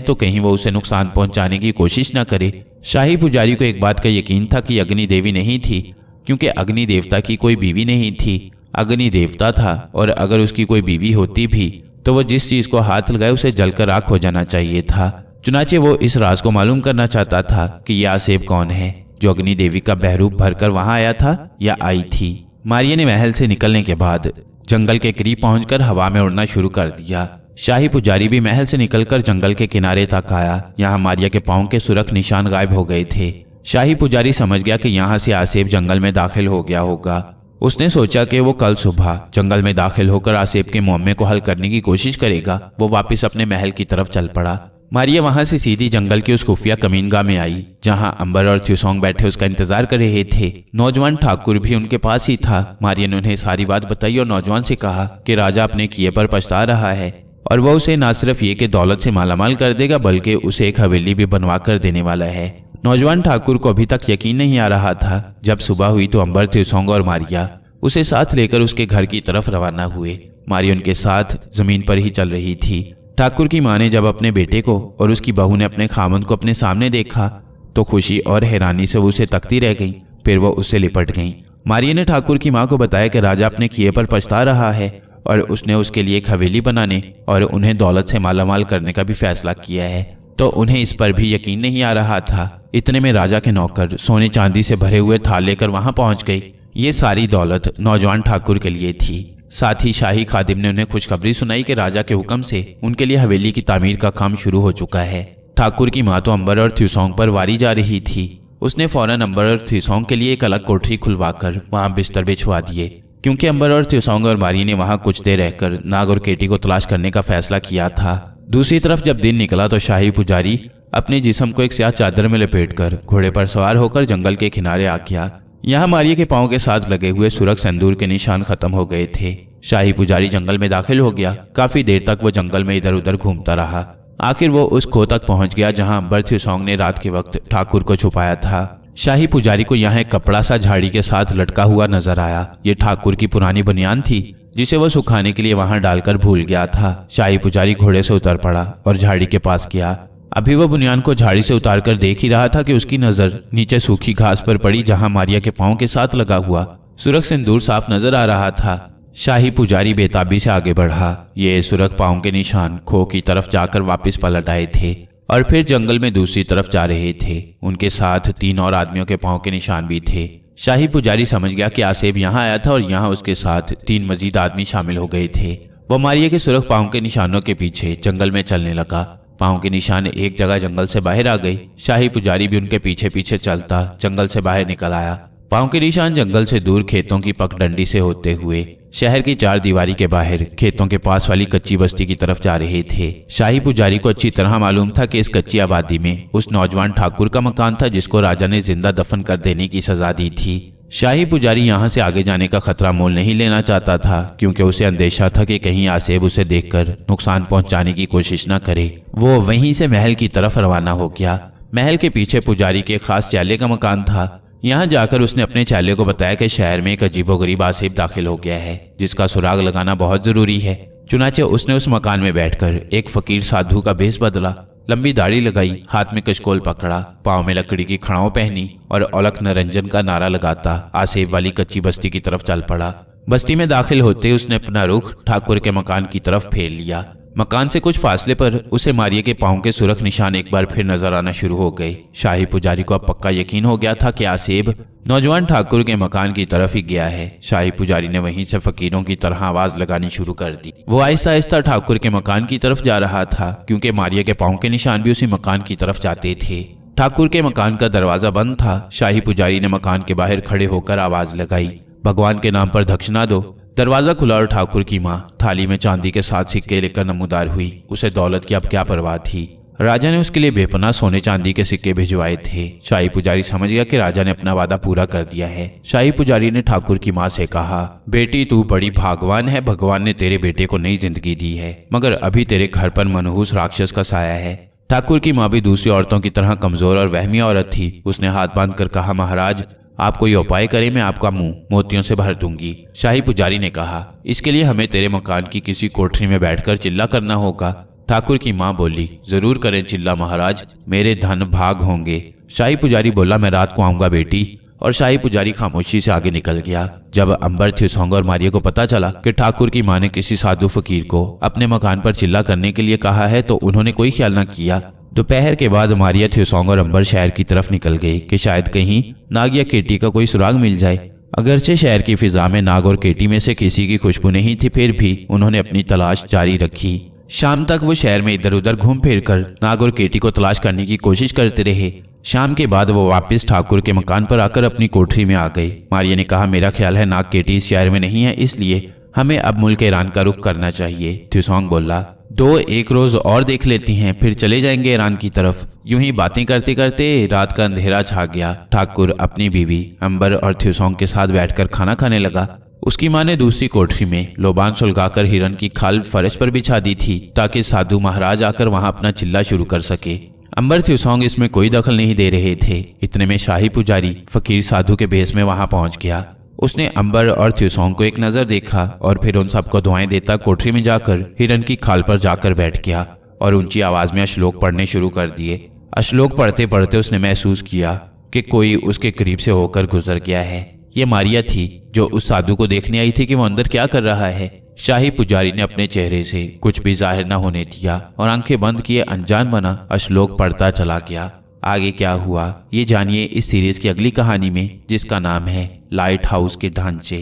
तो कहीं वो उसे नुकसान पहुंचाने की कोशिश न करे। शाही पुजारी को एक बात का यकीन था कि अग्नि देवी नहीं थी, क्योंकि अग्नि देवता की कोई बीवी नहीं थी। अग्नि देवता था, और अगर उसकी कोई बीवी होती भी तो वो जिस चीज को हाथ लगाए उसे जलकर राख हो जाना चाहिए था। चुनाचे वो इस राज को मालूम करना चाहता था कि यह आसेब कौन है, जो अग्नि देवी का बहरूप भरकर वहां आया था या आई थी। मारिया ने महल से निकलने के बाद जंगल के करीब पहुंचकर हवा में उड़ना शुरू कर दिया। शाही पुजारी भी महल से निकलकर जंगल के किनारे तक आया। यहाँ मारिया के पांव के सुर्ख निशान गायब हो गए थे। शाही पुजारी समझ गया कि यहाँ से आसेब जंगल में दाखिल हो गया होगा। उसने सोचा कि वो कल सुबह जंगल में दाखिल होकर आसेब के मुअम्मे को हल करने की कोशिश करेगा। वो वापस अपने महल की तरफ चल पड़ा। मारिया वहां से सीधी जंगल की उस खुफिया कमीनगाह में आई, जहां अंबर और थ्यूसोंग बैठे उसका इंतजार कर रहे थे। नौजवान ठाकुर भी उनके पास ही था। मारिया ने उन्हें सारी बात बताई और नौजवान से कहा कि राजा अपने किए पर पछता रहा है, और वह उसे न सिर्फ ये कि दौलत से मालामाल कर देगा, बल्कि उसे एक हवेली भी बनवा कर देने वाला है। नौजवान ठाकुर को अभी तक यकीन नहीं आ रहा था। जब सुबह हुई तो अंबर, थ्यूसोंग और मारिया उसे साथ लेकर उसके घर की तरफ रवाना हुए। मारिया उनके साथ जमीन पर ही चल रही थी। ठाकुर की मां ने जब अपने बेटे को और उसकी बहू ने अपने खामंद को अपने सामने देखा तो खुशी और हैरानी से वो उसे तकती रह गई, फिर वो उससे लिपट गई। मारिया ने ठाकुर की मां को बताया कि राजा अपने किए पर पछता रहा है और उसने उसके लिए एक हवेली बनाने और उन्हें दौलत से मालामाल करने का भी फैसला किया है। तो उन्हें इस पर भी यकीन नहीं आ रहा था। इतने में राजा के नौकर सोने चांदी से भरे हुए थाल लेकर वहां पहुंच गए। ये सारी दौलत नौजवान ठाकुर के लिए थी। साथ ही शाही खादिम ने उन्हें खुशखबरी सुनाई कि राजा के हुक्म से उनके लिए हवेली की तामीर का काम शुरू हो चुका है। ठाकुर की मां तो अंबर और थ्यूसोंग पर वारी जा रही थी। उसने फौरन अंबर और थ्यूसोंग के लिए एक अलग कोठरी खुलवाकर वहां बिस्तर बिछवा दिए, क्योंकि अंबर और थ्यूसोंग और मारिया ने वहां कुछ देर रहकर नाग और केटी को तलाश करने का फैसला किया था। दूसरी तरफ जब दिन निकला तो शाही पुजारी अपने जिस्म को एक स्याह चादर में लपेटकर घोड़े पर सवार होकर जंगल के किनारे आ गया। यहाँ मारिया के पांव के साथ लगे हुए सुर्ख सिंदूर के निशान खत्म हो गए थे। शाही पुजारी जंगल में दाखिल हो गया। काफी देर तक वो जंगल में इधर उधर घूमता रहा। आखिर वो उस खो तक पहुंच गया जहां अंबर, थ्यूसोंग ने रात के वक्त ठाकुर को छुपाया था। शाही पुजारी को यहाँ एक कपड़ा सा झाड़ी के साथ लटका हुआ नजर आया। ये ठाकुर की पुरानी बनियान थी, जिसे वो सुखाने के लिए वहां डालकर भूल गया था। शाही पुजारी घोड़े से उतर पड़ा और झाड़ी के पास गया। अभी वह बुनियान को झाड़ी से उतारकर देख ही रहा था कि उसकी नजर नीचे सूखी घास पर पड़ी, जहां मारिया के पांव के साथ लगा हुआ सुर्ख सिंदूर साफ नजर आ रहा था। शाही पुजारी बेताबी से आगे बढ़ा। ये सुर्ख पांव के निशान खो की तरफ जाकर वापस पलट आए थे और फिर जंगल में दूसरी तरफ जा रहे थे। उनके साथ 3 और आदमियों के पांव के निशान भी थे। शाही पुजारी समझ गया कि आसेब यहाँ आया था और यहाँ उसके साथ 3 मजीद आदमी शामिल हो गए थे। वह मारिया के सुर्ख पांव के निशानों के पीछे जंगल में चलने लगा। पांव के निशान एक जगह जंगल से बाहर आ गए। शाही पुजारी भी उनके पीछे पीछे चलता जंगल से बाहर निकल आया। पांव के निशान जंगल से दूर खेतों की पगडंडी से होते हुए शहर की 4 दीवारी के बाहर खेतों के पास वाली कच्ची बस्ती की तरफ जा रहे थे। शाही पुजारी को अच्छी तरह मालूम था कि इस कच्ची आबादी में उस नौजवान ठाकुर का मकान था, जिसको राजा ने जिंदा दफन कर देने की सजा दी थी। शाही पुजारी यहाँ से आगे जाने का खतरा मोल नहीं लेना चाहता था, क्योंकि उसे अंदेशा था कि कहीं आसेब उसे देखकर नुकसान पहुंचाने की कोशिश न करे। वो वहीं से महल की तरफ रवाना हो गया। महल के पीछे पुजारी के खास चाले का मकान था। यहाँ जाकर उसने अपने चाले को बताया कि शहर में एक अजीबोगरीब आसेब दाखिल हो गया है, जिसका सुराग लगाना बहुत जरूरी है। चुनाचे उसने उस मकान में बैठकर एक फकीर साधु का भेष बदला, लंबी दाढ़ी लगाई, हाथ में कशकोल पकड़ा, पाँव में लकड़ी की खड़ाऊ पहनी और औलख निरंजन का नारा लगाता आसेब वाली कच्ची बस्ती की तरफ चल पड़ा। बस्ती में दाखिल होते उसने अपना रुख ठाकुर के मकान की तरफ फेर लिया। मकान से कुछ फासले पर उसे मारिया के पांव के सुरख निशान एक बार फिर नजर आना शुरू हो गए। शाही पुजारी को अब पक्का यकीन हो गया था कि आसेब नौजवान ठाकुर के मकान की तरफ ही गया है। शाही पुजारी ने वहीं से फकीरों की तरह आवाज लगानी शुरू कर दी। वो आहिस्ता आहिस्ता ठाकुर के मकान की तरफ जा रहा था, क्योंकि मारिया के पांव के निशान भी उसी मकान की तरफ जाते थे। ठाकुर के मकान का दरवाजा बंद था। शाही पुजारी ने मकान के बाहर खड़े होकर आवाज लगाई, भगवान के नाम पर दक्षिणा दो। दरवाजा खुला और ठाकुर की माँ थाली में चांदी के 7 सिक्के लेकर नमूदार हुई। उसे दौलत की अब क्या परवाह थी। राजा ने उसके लिए बेपनाह सोने चांदी के सिक्के भिजवाए थे। शाही पुजारी समझ गया कि राजा ने अपना वादा पूरा कर दिया है। शाही पुजारी ने ठाकुर की माँ से कहा, बेटी तू बड़ी भागवान है, भगवान ने तेरे बेटे को नई जिंदगी दी है, मगर अभी तेरे घर पर मनहूस राक्षस का साया है। ठाकुर की माँ भी दूसरी औरतों की तरह कमजोर और वहमी औरत थी। उसने हाथ बांध कर कहा, महाराज आप कोई उपाय करें, मैं आपका मुंह मोतियों से भर दूंगी। शाही पुजारी ने कहा, इसके लिए हमें तेरे मकान की किसी कोठरी में बैठकर चिल्ला करना होगा। ठाकुर की माँ बोली, जरूर करें चिल्ला महाराज, मेरे धन भाग होंगे। शाही पुजारी बोला, मैं रात को आऊंगा बेटी। और शाही पुजारी खामोशी से आगे निकल गया। जब अंबर थ्यूसोंग और मारिया को पता चला कि ठाकुर की माँ ने किसी साधु फकीर को अपने मकान पर चिल्ला करने के लिए कहा है, तो उन्होंने कोई ख्याल न किया। दोपहर के बाद मारिया थ्यूसोंग और अंबर शहर की तरफ निकल गए कि शायद कहीं नाग या केटी का कोई सुराग मिल जाए। अगरचे शहर की फिजा में नाग और केटी में से किसी की खुशबू नहीं थी, फिर भी उन्होंने अपनी तलाश जारी रखी। शाम तक वो शहर में इधर उधर घूम फिर कर नाग और केटी को तलाश करने की कोशिश करते रहे। शाम के बाद वो वापस ठाकुर के मकान पर आकर अपनी कोठरी में आ गए। मारिया ने कहा, मेरा ख्याल है नाग केटी इस शहर में नहीं है, इसलिए हमें अब मुल्क ईरान का रुख करना चाहिए। थ्यूसोंग बोला, 1 रोज और देख लेती हैं, फिर चले जाएंगे ईरान की तरफ। यूं ही बातें करते करते रात का अंधेरा छा गया। ठाकुर अपनी बीवी अंबर और थ्यूसोंग के साथ बैठकर खाना खाने लगा। उसकी माँ ने दूसरी कोठरी में लोबान सुलगाकर हिरन की खाल फर्श पर बिछा दी थी, ताकि साधु महाराज आकर वहां अपना चिल्ला शुरू कर सके। अंबर थ्यूसोंग इसमें कोई दखल नहीं दे रहे थे। इतने में शाही पुजारी फकीर साधु के भेष में वहां पहुंच गया। उसने अंबर और थ्यूसोंग को एक नजर देखा और फिर उन सबको दुआएं देता कोठरी में जाकर हिरन की खाल पर जाकर बैठ गया और ऊंची आवाज में अश्लोक पढ़ने शुरू कर दिए। अश्लोक पढ़ते पढ़ते उसने महसूस किया कि कोई उसके करीब से होकर गुजर गया है। ये मारिया थी जो उस साधु को देखने आई थी कि वो अंदर क्या कर रहा है। शाही पुजारी ने अपने चेहरे से कुछ भी जाहिर न होने दिया और आंखें बंद किए अनजान बना अश्लोक पढ़ता चला गया। आगे क्या हुआ ये जानिए इस सीरीज की अगली कहानी में, जिसका नाम है लाइट हाउस के ढांचे।